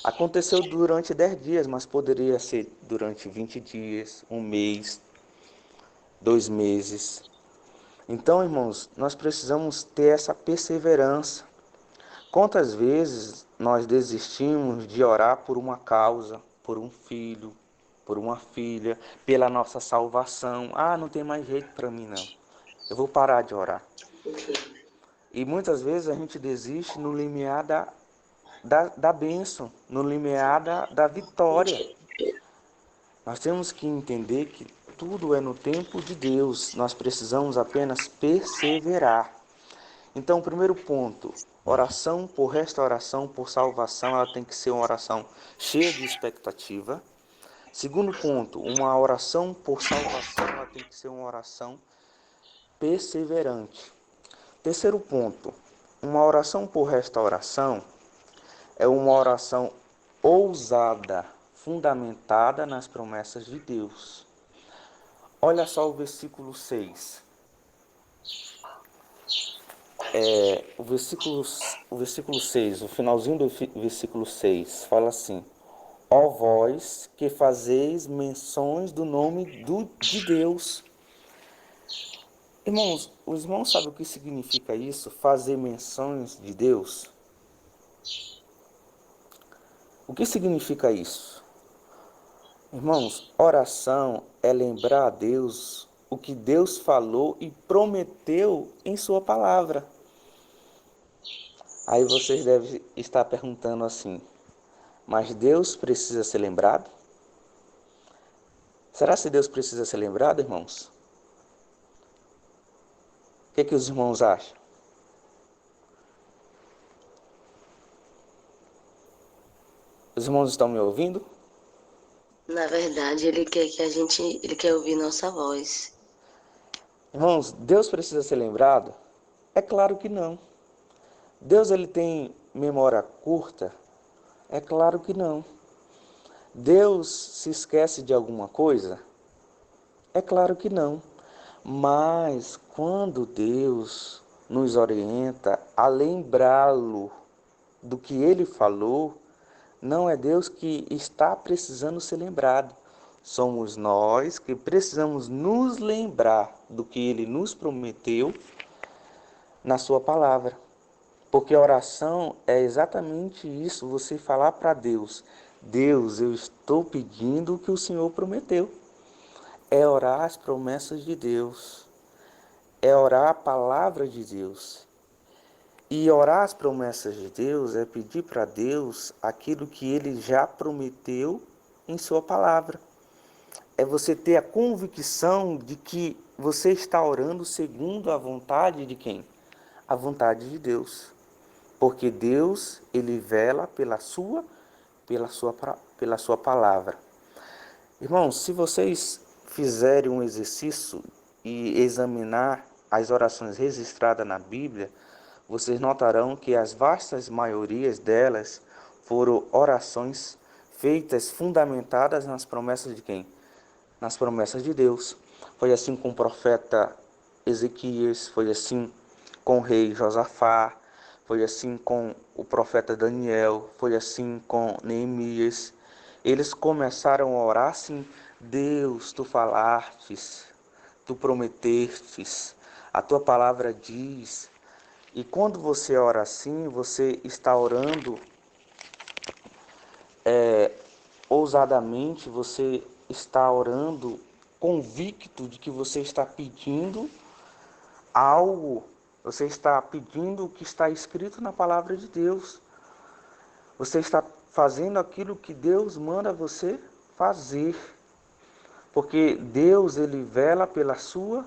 Aconteceu durante 10 dias, mas poderia ser durante 20 dias, um mês, 2 meses. Então, irmãos, nós precisamos ter essa perseverança. Quantas vezes nós desistimos de orar por uma causa, por um filho, por uma filha, pela nossa salvação? Ah, não tem mais jeito para mim não. Eu vou parar de orar. E muitas vezes a gente desiste no limiar da bênção, no limiar da vitória. Nós temos que entender que tudo é no tempo de Deus. Nós precisamos apenas perseverar. Então, o primeiro ponto, oração por restauração, por salvação, ela tem que ser uma oração cheia de expectativa. Segundo ponto, uma oração por salvação, ela tem que ser uma oração perseverante. Terceiro ponto, uma oração por restauração é uma oração ousada, fundamentada nas promessas de Deus. Olha só o versículo 6. O versículo 6, o finalzinho do versículo 6, fala assim: ó vós que fazeis menções do nome de Deus. Irmãos, os irmãos sabem o que significa isso? Fazer menções de Deus? O que significa isso? Irmãos, oração é lembrar a Deus o que Deus falou e prometeu em sua palavra. Aí vocês devem estar perguntando assim, mas Deus precisa ser lembrado? Será que Deus precisa ser lembrado, irmãos? O que os irmãos acham? Os irmãos estão me ouvindo? Na verdade, ele quer ouvir nossa voz. Irmãos, Deus precisa ser lembrado? É claro que não. Deus ele tem memória curta? É claro que não. Deus se esquece de alguma coisa? É claro que não. Mas quando Deus nos orienta a lembrá-lo do que ele falou, não é Deus que está precisando ser lembrado. Somos nós que precisamos nos lembrar do que ele nos prometeu na sua palavra. Porque a oração é exatamente isso, você falar para Deus: Deus, eu estou pedindo o que o Senhor prometeu. É orar as promessas de Deus. É orar a palavra de Deus. E orar as promessas de Deus é pedir para Deus aquilo que Ele já prometeu em sua palavra. É você ter a convicção de que você está orando segundo a vontade de quem? A vontade de Deus. Porque Deus, Ele vela pela sua palavra. Irmãos, se vocês fizerem um exercício e examinar as orações registradas na Bíblia, vocês notarão que as vastas maiorias delas foram orações feitas, fundamentadas nas promessas de quem? Nas promessas de Deus. Foi assim com o profeta Ezequias, foi assim com o rei Josafá, foi assim com o profeta Daniel, foi assim com Neemias. Eles começaram a orar assim: Deus, tu falastes, tu prometestes, a tua palavra diz. E quando você ora assim, você está orando ousadamente, você está orando convicto de que você está pedindo algo, você está pedindo o que está escrito na palavra de Deus. Você está fazendo aquilo que Deus manda você fazer. Porque Deus, ele vela pela sua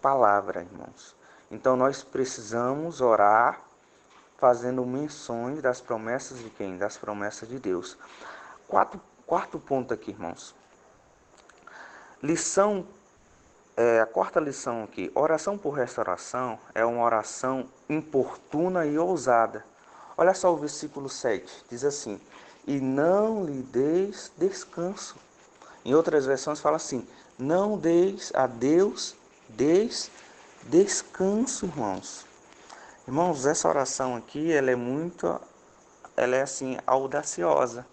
palavra, irmãos. Então nós precisamos orar fazendo menções das promessas de quem? Das promessas de Deus. Quarto ponto aqui, irmãos. A quarta lição aqui. Oração por restauração é uma oração importuna e ousada. Olha só o versículo 7. Diz assim: e não lhe deis descanso. Em outras versões fala assim: não deis a Deus descanso, irmãos. Irmãos, essa oração aqui, ela é assim, audaciosa.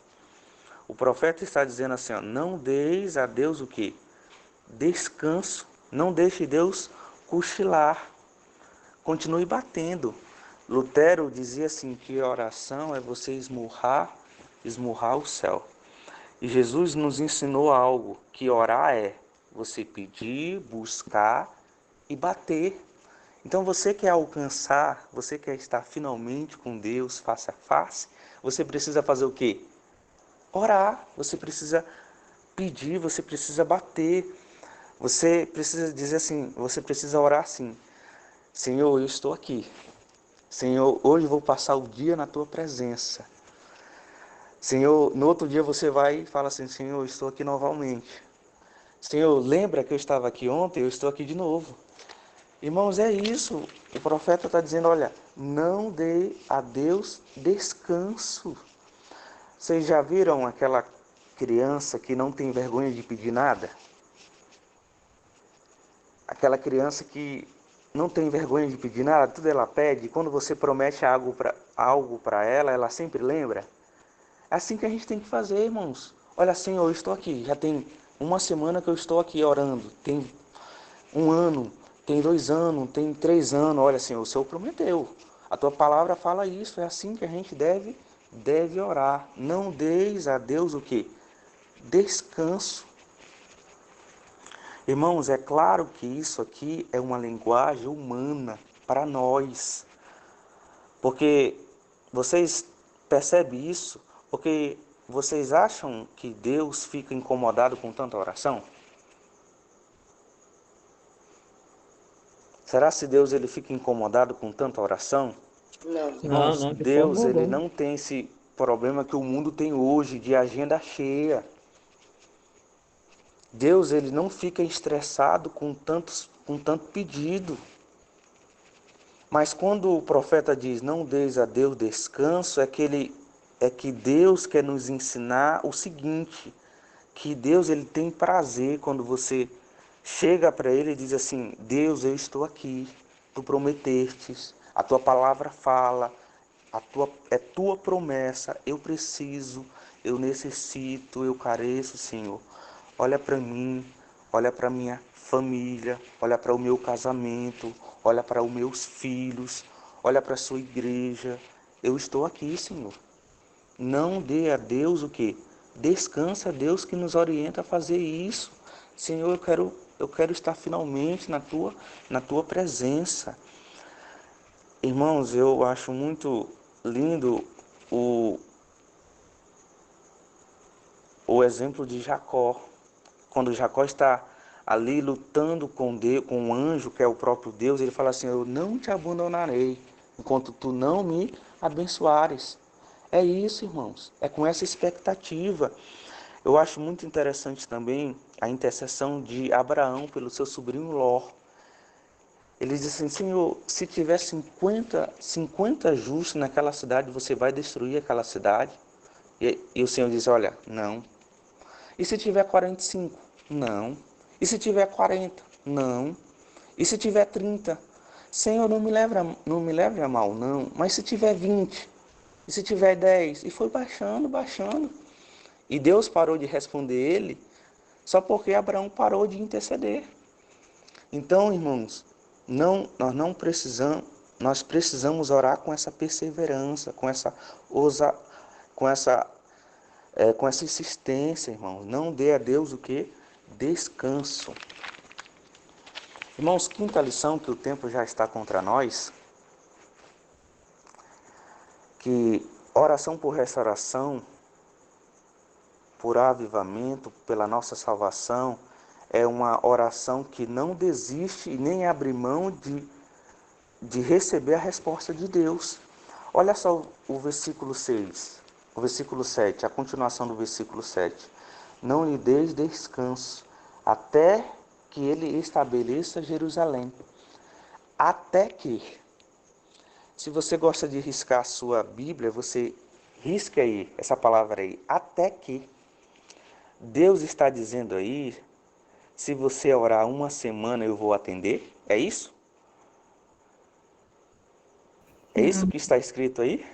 O profeta está dizendo assim, ó: não deis a Deus o quê? Descanso. Não deixe Deus cochilar. Continue batendo. Lutero dizia assim que oração é você esmurrar o céu. E Jesus nos ensinou algo, que orar é você pedir, buscar e bater. Então você quer alcançar, você quer estar finalmente com Deus face a face, você precisa fazer o quê? Orar, você precisa pedir, você precisa bater. Você precisa dizer assim, você precisa orar assim: Senhor, eu estou aqui. Senhor, hoje eu vou passar o dia na tua presença. Senhor, no outro dia você vai e fala assim: Senhor, eu estou aqui novamente. Senhor, lembra que eu estava aqui ontem, eu estou aqui de novo. Irmãos, é isso. O profeta está dizendo: olha, não dê a Deus descanso. Vocês já viram aquela criança que não tem vergonha de pedir nada? Aquela criança que não tem vergonha de pedir nada, tudo ela pede. Quando você promete algo para ela, ela sempre lembra. É assim que a gente tem que fazer, irmãos. Olha, Senhor, eu estou aqui. Já tem uma semana que eu estou aqui orando. Tem um ano, tem 2 anos, tem 3 anos. Olha, Senhor, o Senhor prometeu. A tua palavra fala isso. É assim que a gente deve orar. Não deis a Deus o quê? Descanso. Irmãos, é claro que isso aqui é uma linguagem humana para nós. Porque vocês percebem isso? Porque vocês acham que Deus fica incomodado com tanta oração? Será se Deus ele fica incomodado com tanta oração? Não. Irmãos, Não, de Deus forma ele alguma. não tem esse problema que o mundo tem hoje de agenda cheia. Deus ele não fica estressado com tanto pedido. Mas quando o profeta diz não deis a Deus descanso, é que Deus quer nos ensinar o seguinte, que Deus ele tem prazer quando você chega para ele e diz assim: Deus, eu estou aqui, tu prometestes, a tua palavra fala, é tua promessa, eu preciso, eu necessito, eu careço, Senhor. Olha para mim, olha para minha família, olha para o meu casamento, olha para os meus filhos, olha para a sua igreja. Eu estou aqui, Senhor. Não dê a Deus o quê? Descansa a Deus que nos orienta a fazer isso. Senhor, eu quero estar finalmente na tua presença. Irmãos, eu acho muito lindo o exemplo de Jacó. Quando Jacó está ali lutando com Deus, com o anjo, que é o próprio Deus, ele fala assim: eu não te abandonarei enquanto tu não me abençoares. É isso, irmãos. É com essa expectativa. Eu acho muito interessante também a intercessão de Abraão pelo seu sobrinho Ló. Ele diz assim: Senhor, se tiver 50 justos naquela cidade, você vai destruir aquela cidade? E o Senhor diz: olha, não. E se tiver 45? Não. E se tiver 40? Não. E se tiver 30? Senhor, não me leve a mal, não. Mas se tiver 20? E se tiver 10? E foi baixando, baixando. E Deus parou de responder ele só porque Abraão parou de interceder. Então, irmãos, nós precisamos orar com essa perseverança, com essa insistência, irmãos. Não dê a Deus o que? Descanso. Irmãos, quinta lição, que o tempo já está contra nós, que oração por restauração, por avivamento, pela nossa salvação, é uma oração que não desiste e nem abre mão de receber a resposta de Deus. Olha só o versículo 6, o versículo 7, a continuação do versículo 7. Não lhe deis descanso, até que ele estabeleça Jerusalém. Até que. Se você gosta de riscar a sua Bíblia, você risca aí, essa palavra aí, até que. Deus está dizendo aí, se você orar uma semana eu vou atender, é isso? É isso que está escrito aí?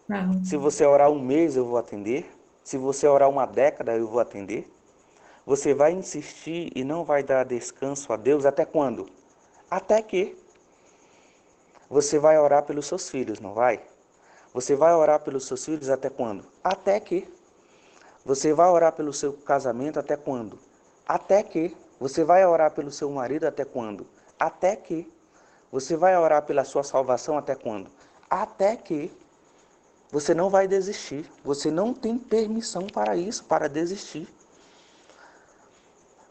Não. Se você orar um mês eu vou atender, se você orar uma década eu vou atender. Você vai insistir e não vai dar descanso a Deus até quando? Até que. Você vai orar pelos seus filhos, não vai? Você vai orar pelos seus filhos até quando? Até que. Você vai orar pelo seu casamento até quando? Até que. Você vai orar pelo seu marido até quando? Até que. Você vai orar pela sua salvação até quando? Até que. Você não vai desistir. Você não tem permissão para isso, para desistir.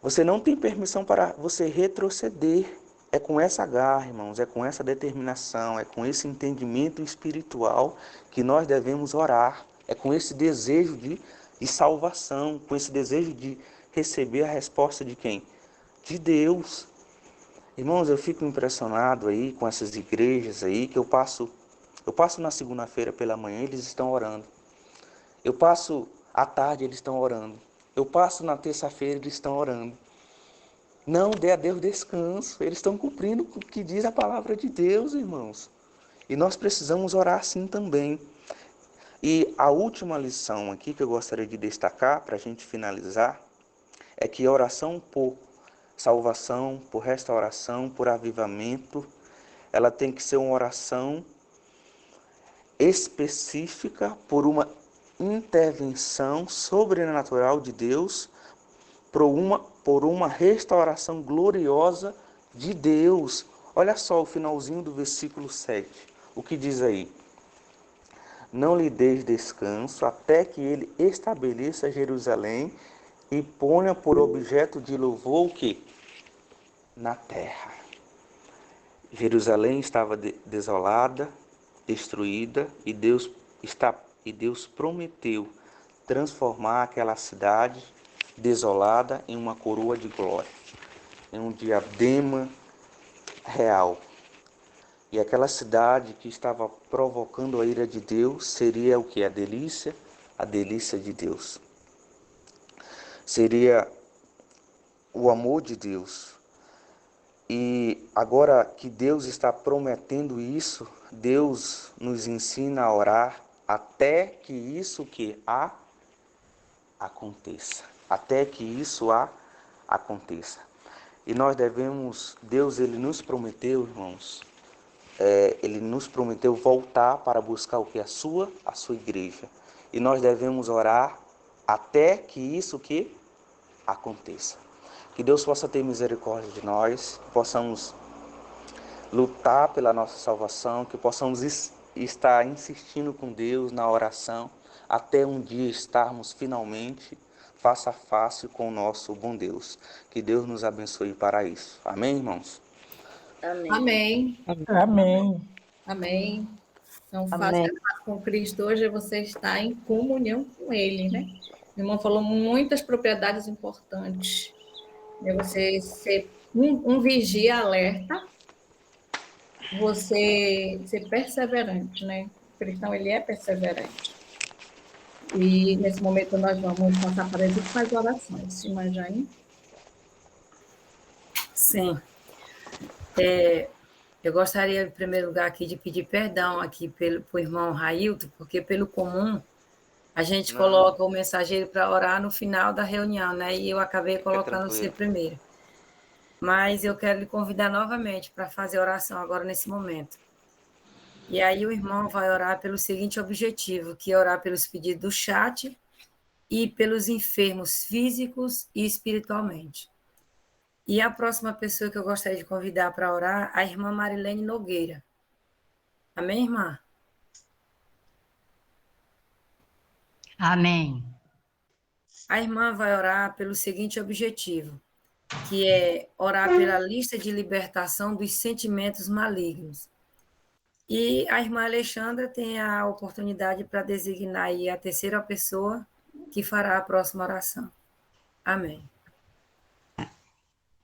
Você não tem permissão para você retroceder. É com essa garra, irmãos, é com essa determinação, é com esse entendimento espiritual que nós devemos orar. É com esse desejo de salvação, com esse desejo de receber a resposta de quem? De Deus. Irmãos, eu fico impressionado aí com essas igrejas aí, que eu passo na segunda-feira pela manhã, eles estão orando. Eu passo à tarde, eles estão orando. Eu passo na terça-feira, eles estão orando. Não dê a Deus descanso. Eles estão cumprindo o que diz a palavra de Deus, irmãos. E nós precisamos orar assim também. E a última lição aqui que eu gostaria de destacar, para a gente finalizar, é que a oração por salvação, por restauração, por avivamento, ela tem que ser uma oração específica por uma intervenção sobrenatural de Deus, por uma restauração gloriosa de Deus. Olha só o finalzinho do versículo 7. O que diz aí? Não lhe deis descanso até que ele estabeleça Jerusalém e ponha por objeto de louvor o quê? Na terra. Jerusalém estava desolada, destruída, e Deus prometeu transformar aquela cidade desolada em uma coroa de glória, em um diadema real. E aquela cidade que estava provocando a ira de Deus seria o que? A delícia de Deus. Seria o amor de Deus. E agora que Deus está prometendo isso, Deus nos ensina a orar até que isso aconteça. Até que isso aconteça. E nós devemos, Deus, Ele nos prometeu, irmãos, Ele nos prometeu voltar para buscar o que? A sua igreja. E nós devemos orar até que isso aconteça. Que Deus possa ter misericórdia de nós, que possamos lutar pela nossa salvação, que possamos estar insistindo com Deus na oração, até um dia estarmos finalmente face a face com o nosso bom Deus. Que Deus nos abençoe para isso. Amém, irmãos? Amém. Amém. Amém. Então, faça Amém. com Cristo hoje, você está em comunhão com Ele, né? O irmão falou muitas propriedades importantes. É você ser um vigia alerta, você ser perseverante, né? O cristão, ele é perseverante. E nesse momento nós vamos passar para as últimas orações. Irmã Jane? Sim. Eu gostaria, em primeiro lugar, aqui de pedir perdão aqui para o irmão Railton, porque pelo comum a gente coloca o mensageiro para orar no final da reunião, né? E eu acabei colocando você primeiro. Mas eu quero lhe convidar novamente para fazer oração agora nesse momento. E aí o irmão vai orar pelo seguinte objetivo, que é orar pelos pedidos do chat e pelos enfermos físicos e espiritualmente. E a próxima pessoa que eu gostaria de convidar para orar, a irmã Marilene Nogueira. Amém, irmã? Amém. A irmã vai orar pelo seguinte objetivo, que é orar pela lista de libertação dos sentimentos malignos. E a irmã Alexandra tem a oportunidade para designar aí a terceira pessoa que fará a próxima oração. Amém.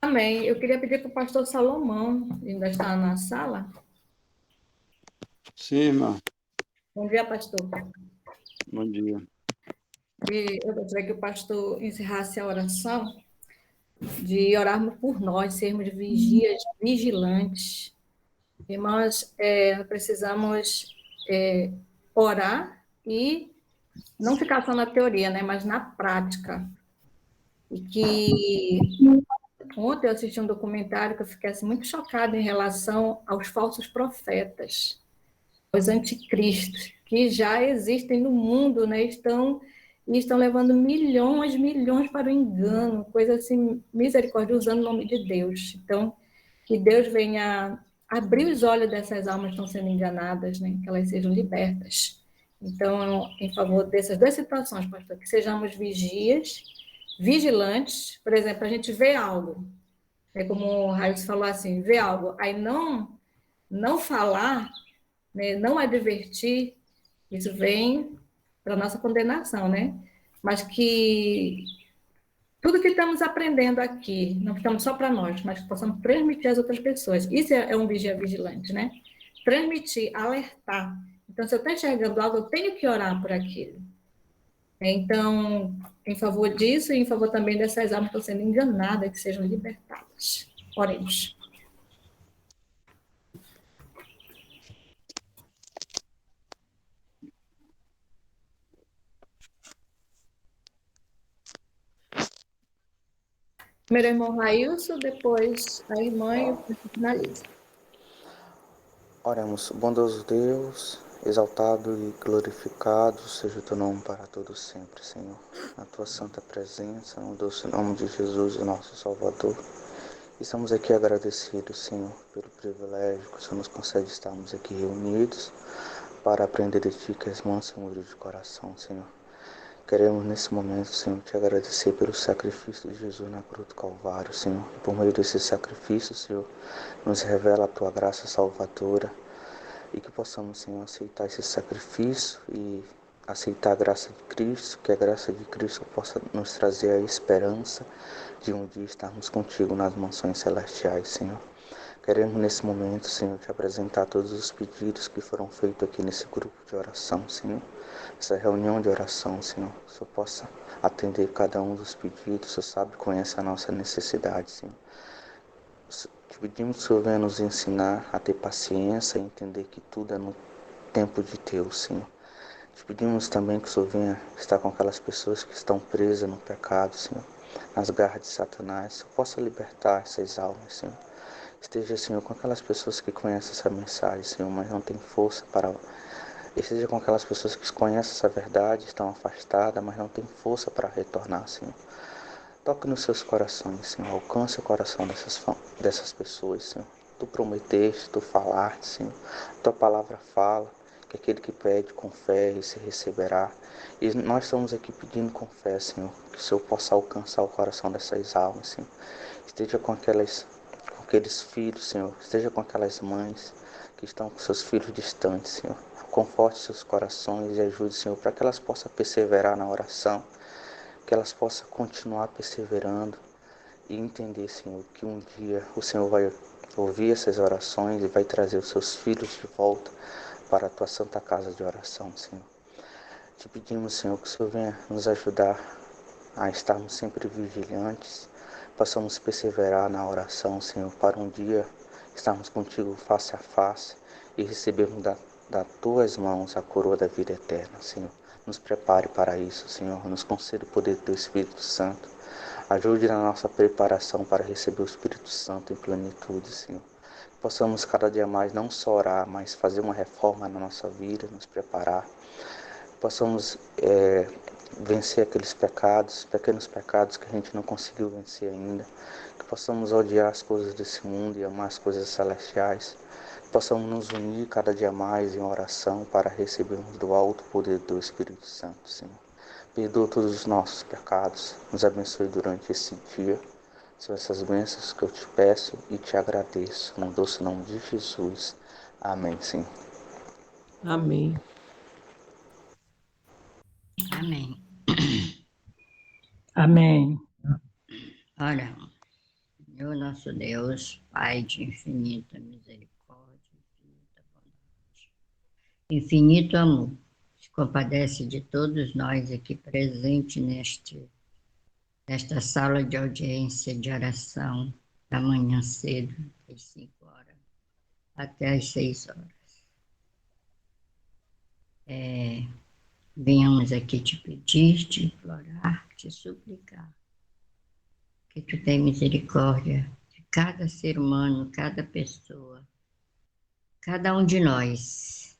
Amém. Eu queria pedir para o pastor Salomão, ainda está na sala. Sim, irmã. Bom dia, pastor. Bom dia. E eu gostaria que o pastor encerrasse a oração, de orarmos por nós, sermos vigias, vigilantes. Irmãs, precisamos orar e não ficar só na teoria, né, mas na prática. E que ontem eu assisti um documentário que eu fiquei assim, muito chocada em relação aos falsos profetas, os anticristos, que já existem no mundo, né, estão levando milhões para o engano, coisa assim, misericórdia, usando o nome de Deus. Então, que Deus venha abrir os olhos dessas almas que estão sendo enganadas, né, que elas sejam libertas. Então, em favor dessas duas situações, pastor, que sejamos vigilantes, por exemplo, a gente vê algo, como o Raio falou assim, vê algo, aí não falar, né, não advertir, isso vem para a nossa condenação, né? Mas que tudo que estamos aprendendo aqui, não ficamos só para nós, mas que possamos transmitir às outras pessoas. Isso é um vigia vigilante, né? Transmitir, alertar. Então, se eu estou enxergando algo, eu tenho que orar por aquilo. Então, em favor disso e em favor também dessas almas que estão sendo enganadas, que sejam libertadas. Oremos. Primeiro irmão Railson, depois a irmã e o pastor finaliza. Oremos, bondoso Deus, exaltado e glorificado seja o teu nome para todos sempre, Senhor. Na tua santa presença, no doce nome de Jesus, o nosso Salvador. Estamos aqui agradecidos, Senhor, pelo privilégio que o Senhor nos concede estarmos aqui reunidos para aprender de Ti, que és manso e humilde de coração, Senhor. Queremos nesse momento, Senhor, te agradecer pelo sacrifício de Jesus na cruz do Calvário, Senhor. E por meio desse sacrifício, Senhor, nos revela a tua graça salvadora e que possamos, Senhor, aceitar esse sacrifício e aceitar a graça de Cristo, que a graça de Cristo possa nos trazer a esperança de um dia estarmos contigo nas mansões celestiais, Senhor. Queremos nesse momento, Senhor, te apresentar todos os pedidos que foram feitos aqui nesse grupo de oração, Senhor. Essa reunião de oração, Senhor, que o Senhor possa atender cada um dos pedidos, o Senhor sabe, conhece a nossa necessidade, Senhor. Te pedimos que o Senhor venha nos ensinar a ter paciência e entender que tudo é no tempo de Deus, Senhor. Te pedimos também que o Senhor venha estar com aquelas pessoas que estão presas no pecado, Senhor, nas garras de Satanás. Que o Senhor possa libertar essas almas, Senhor. Esteja, Senhor, com aquelas pessoas que conhecem essa mensagem, Senhor, mas não têm força para... Esteja com aquelas pessoas que conhecem essa verdade, estão afastadas, mas não têm força para retornar, Senhor. Toque nos seus corações, Senhor. Alcance o coração dessas pessoas, Senhor. Tu prometeste, tu falaste, Senhor. Tua palavra fala que aquele que pede com fé, esse receberá. E nós estamos aqui pedindo com fé, Senhor, que o Senhor possa alcançar o coração dessas almas, Senhor. Esteja com aqueles filhos, Senhor. Esteja com aquelas mães que estão com seus filhos distantes, Senhor. Conforte seus corações e ajude, Senhor, para que elas possam perseverar na oração, que elas possam continuar perseverando e entender, Senhor, que um dia o Senhor vai ouvir essas orações e vai trazer os seus filhos de volta para a tua santa casa de oração, Senhor. Te pedimos, Senhor, que o Senhor venha nos ajudar a estarmos sempre vigilantes, possamos perseverar na oração, Senhor, para um dia estarmos contigo face a face e recebermos das tuas mãos a coroa da vida eterna, Senhor. Nos prepare para isso, Senhor. Nos conceda o poder do teu Espírito Santo. Ajude na nossa preparação para receber o Espírito Santo em plenitude, Senhor. Possamos cada dia mais não só orar, mas fazer uma reforma na nossa vida, nos preparar. Possamos vencer aqueles pecados, pequenos pecados que a gente não conseguiu vencer ainda. Que possamos odiar as coisas desse mundo e amar as coisas celestiais. Possamos nos unir cada dia mais em oração para recebermos do alto poder do Espírito Santo, Senhor. Perdoa todos os nossos pecados, nos abençoe durante esse dia. São essas bênçãos que eu te peço e te agradeço, no doce nome de Jesus. Amém, Senhor. Amém. Amém. Amém. Ora, Senhor nosso Deus, Pai de infinita misericórdia, infinita bondade, infinito amor, se compadece de todos nós aqui presentes nesta sala de audiência de oração da manhã cedo, às 5 horas, até às 6 horas. Venhamos aqui te pedir, te implorar, te suplicar, que tu tenha misericórdia de cada ser humano, cada pessoa, cada um de nós,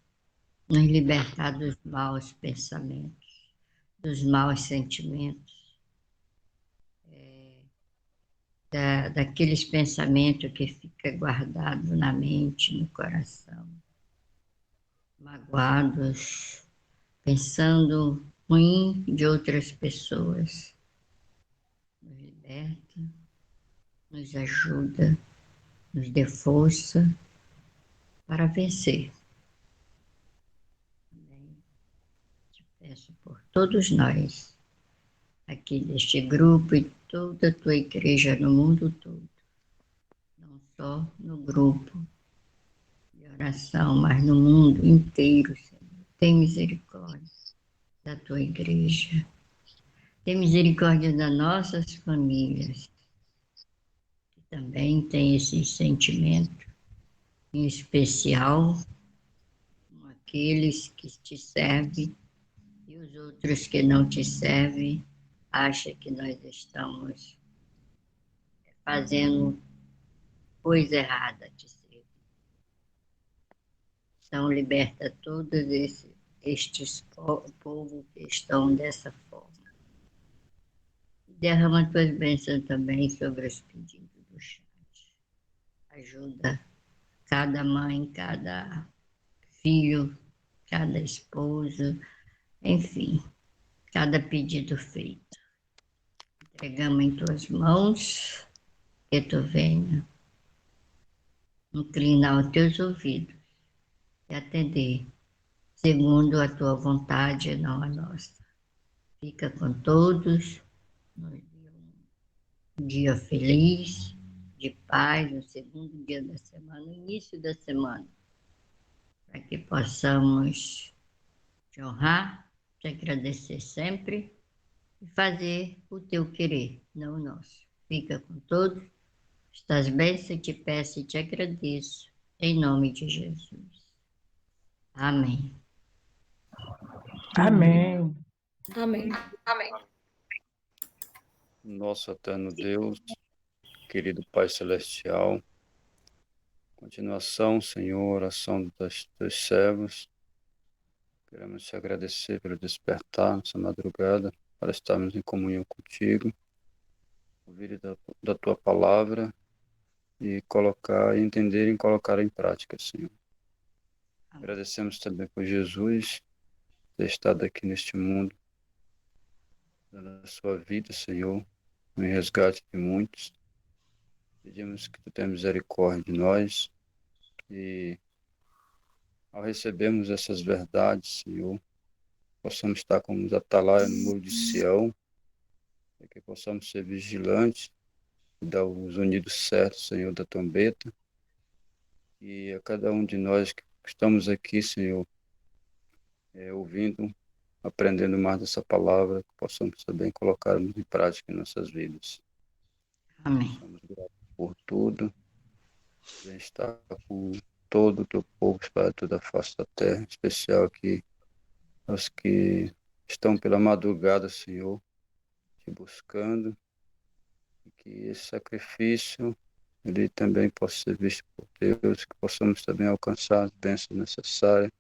nos libertar dos maus pensamentos, dos maus sentimentos, daqueles pensamentos que ficam guardados na mente, no coração, magoados, pensando ruim de outras pessoas. Nos liberta, nos ajuda, nos dê força para vencer. Também te peço por todos nós, aqui deste grupo e toda a tua igreja no mundo todo, não só no grupo de oração, mas no mundo inteiro, Senhor. Tem misericórdia da tua igreja. Tem misericórdia das nossas famílias, que também tem esse sentimento, em especial aqueles que te servem e os outros que não te servem, acham que nós estamos fazendo coisa errada de ser. Então, liberta todos estes povos que estão dessa forma. Derrama tuas bênçãos também sobre os pedidos do chat. Ajuda cada mãe, cada filho, cada esposo, enfim. cada pedido feito. Entregamos em tuas mãos, que tu venha inclinar os teus ouvidos e atender, segundo a tua vontade e não a nossa. Fica com todos, um dia feliz, de paz, no segundo dia da semana, no início da semana, para que possamos te honrar, te agradecer sempre e fazer o teu querer, não o nosso. Fica com todos, estás bem, se te peço e te agradeço, em nome de Jesus. Amém. Amém. Amém. Amém. Nosso eterno Deus, querido Pai Celestial, continuação, Senhor, oração dos servos. Queremos te agradecer pelo despertar nessa madrugada, para estarmos em comunhão contigo, ouvir da tua palavra e entender e colocar em prática, Senhor. Agradecemos também por Jesus ter estado aqui neste mundo, dando a sua vida, Senhor, no resgate de muitos. Pedimos que tu tenha misericórdia de nós e, ao recebermos essas verdades, Senhor, possamos estar como os atalaia no muro de Sião, para que possamos ser vigilantes e dar os unidos certos, Senhor, da trombeta. E a cada um de nós que estamos aqui, Senhor, ouvindo, aprendendo mais dessa palavra, que possamos também colocarmos em prática em nossas vidas. Amém. Somos gratos por tudo, por estar com todo o teu povo espalhado toda a face da terra, em especial aqui aos que estão pela madrugada, Senhor, te buscando, e que esse sacrifício ele também possa ser visto por Deus, que possamos também alcançar as bênçãos necessárias,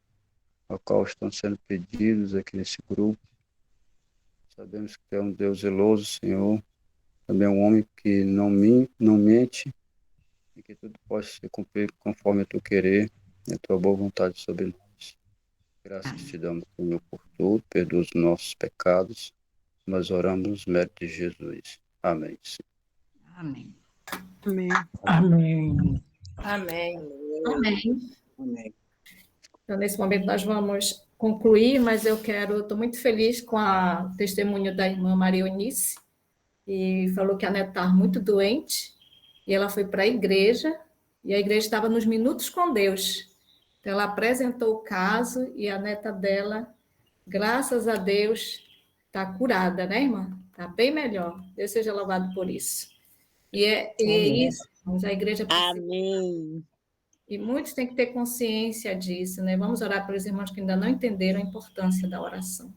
ao qual estão sendo pedidos aqui nesse grupo. Sabemos que tu é um Deus zeloso, Senhor, também um homem que não mente, e que tudo pode se cumprir conforme tu querer e a tua boa vontade sobre nós. Graças te damos, Senhor, por tudo, perdoa os nossos pecados, nós oramos nos méritos de Jesus. Amém. Amém. Amém. Amém. Amém. Amém. Amém. Então, nesse momento, nós vamos concluir, mas estou muito feliz com o testemunho da irmã Maria Eunice, que falou que a neta estava muito doente, e ela foi para a igreja, e a igreja estava nos minutos com Deus. Então, ela apresentou o caso, e a neta dela, graças a Deus, está curada, né, irmã? Está bem melhor. Deus seja louvado por isso. E é isso, irmãos, a igreja precisa. Amém. E muitos têm que ter consciência disso, né? Vamos orar pelos irmãos que ainda não entenderam a importância da oração.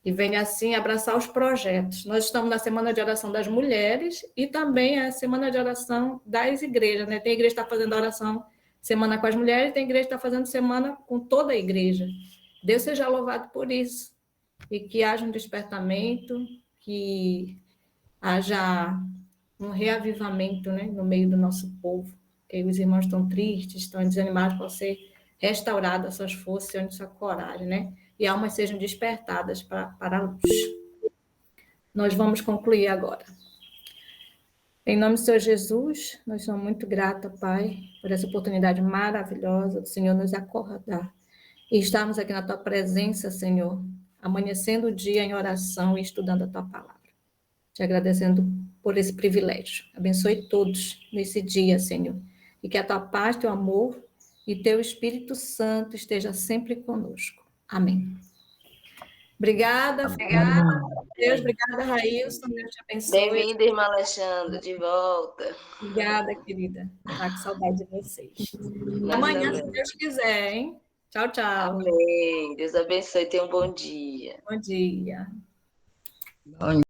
E venha, assim, abraçar os projetos. Nós estamos na Semana de Oração das Mulheres e também a Semana de Oração das igrejas, né? Tem igreja que está fazendo oração semana com as mulheres, tem igreja que está fazendo semana com toda a igreja. Deus seja louvado por isso. E que haja um despertamento, que haja um reavivamento, né, no meio do nosso povo. Que os irmãos estão tristes, estão desanimados, para ser restauradas as suas forças e a sua coragem, né? E almas sejam despertadas para a luz. Nós vamos concluir agora. Em nome do Senhor Jesus, nós somos muito gratos, Pai, por essa oportunidade maravilhosa do Senhor nos acordar e estarmos aqui na Tua presença, Senhor, amanhecendo o dia em oração e estudando a Tua palavra. Te agradecendo por esse privilégio. Abençoe todos nesse dia, Senhor, e que a Tua paz, Teu amor e Teu Espírito Santo esteja sempre conosco. Amém. Obrigada, Deus, obrigada, Railson, Deus te abençoe. Bem-vinda, irmã Alexandra, de volta. Obrigada, querida. Tá com saudade de vocês. Amanhã, se Deus quiser, hein? Tchau, tchau. Amém. Deus abençoe. Tenha um bom dia. Bom dia. Bom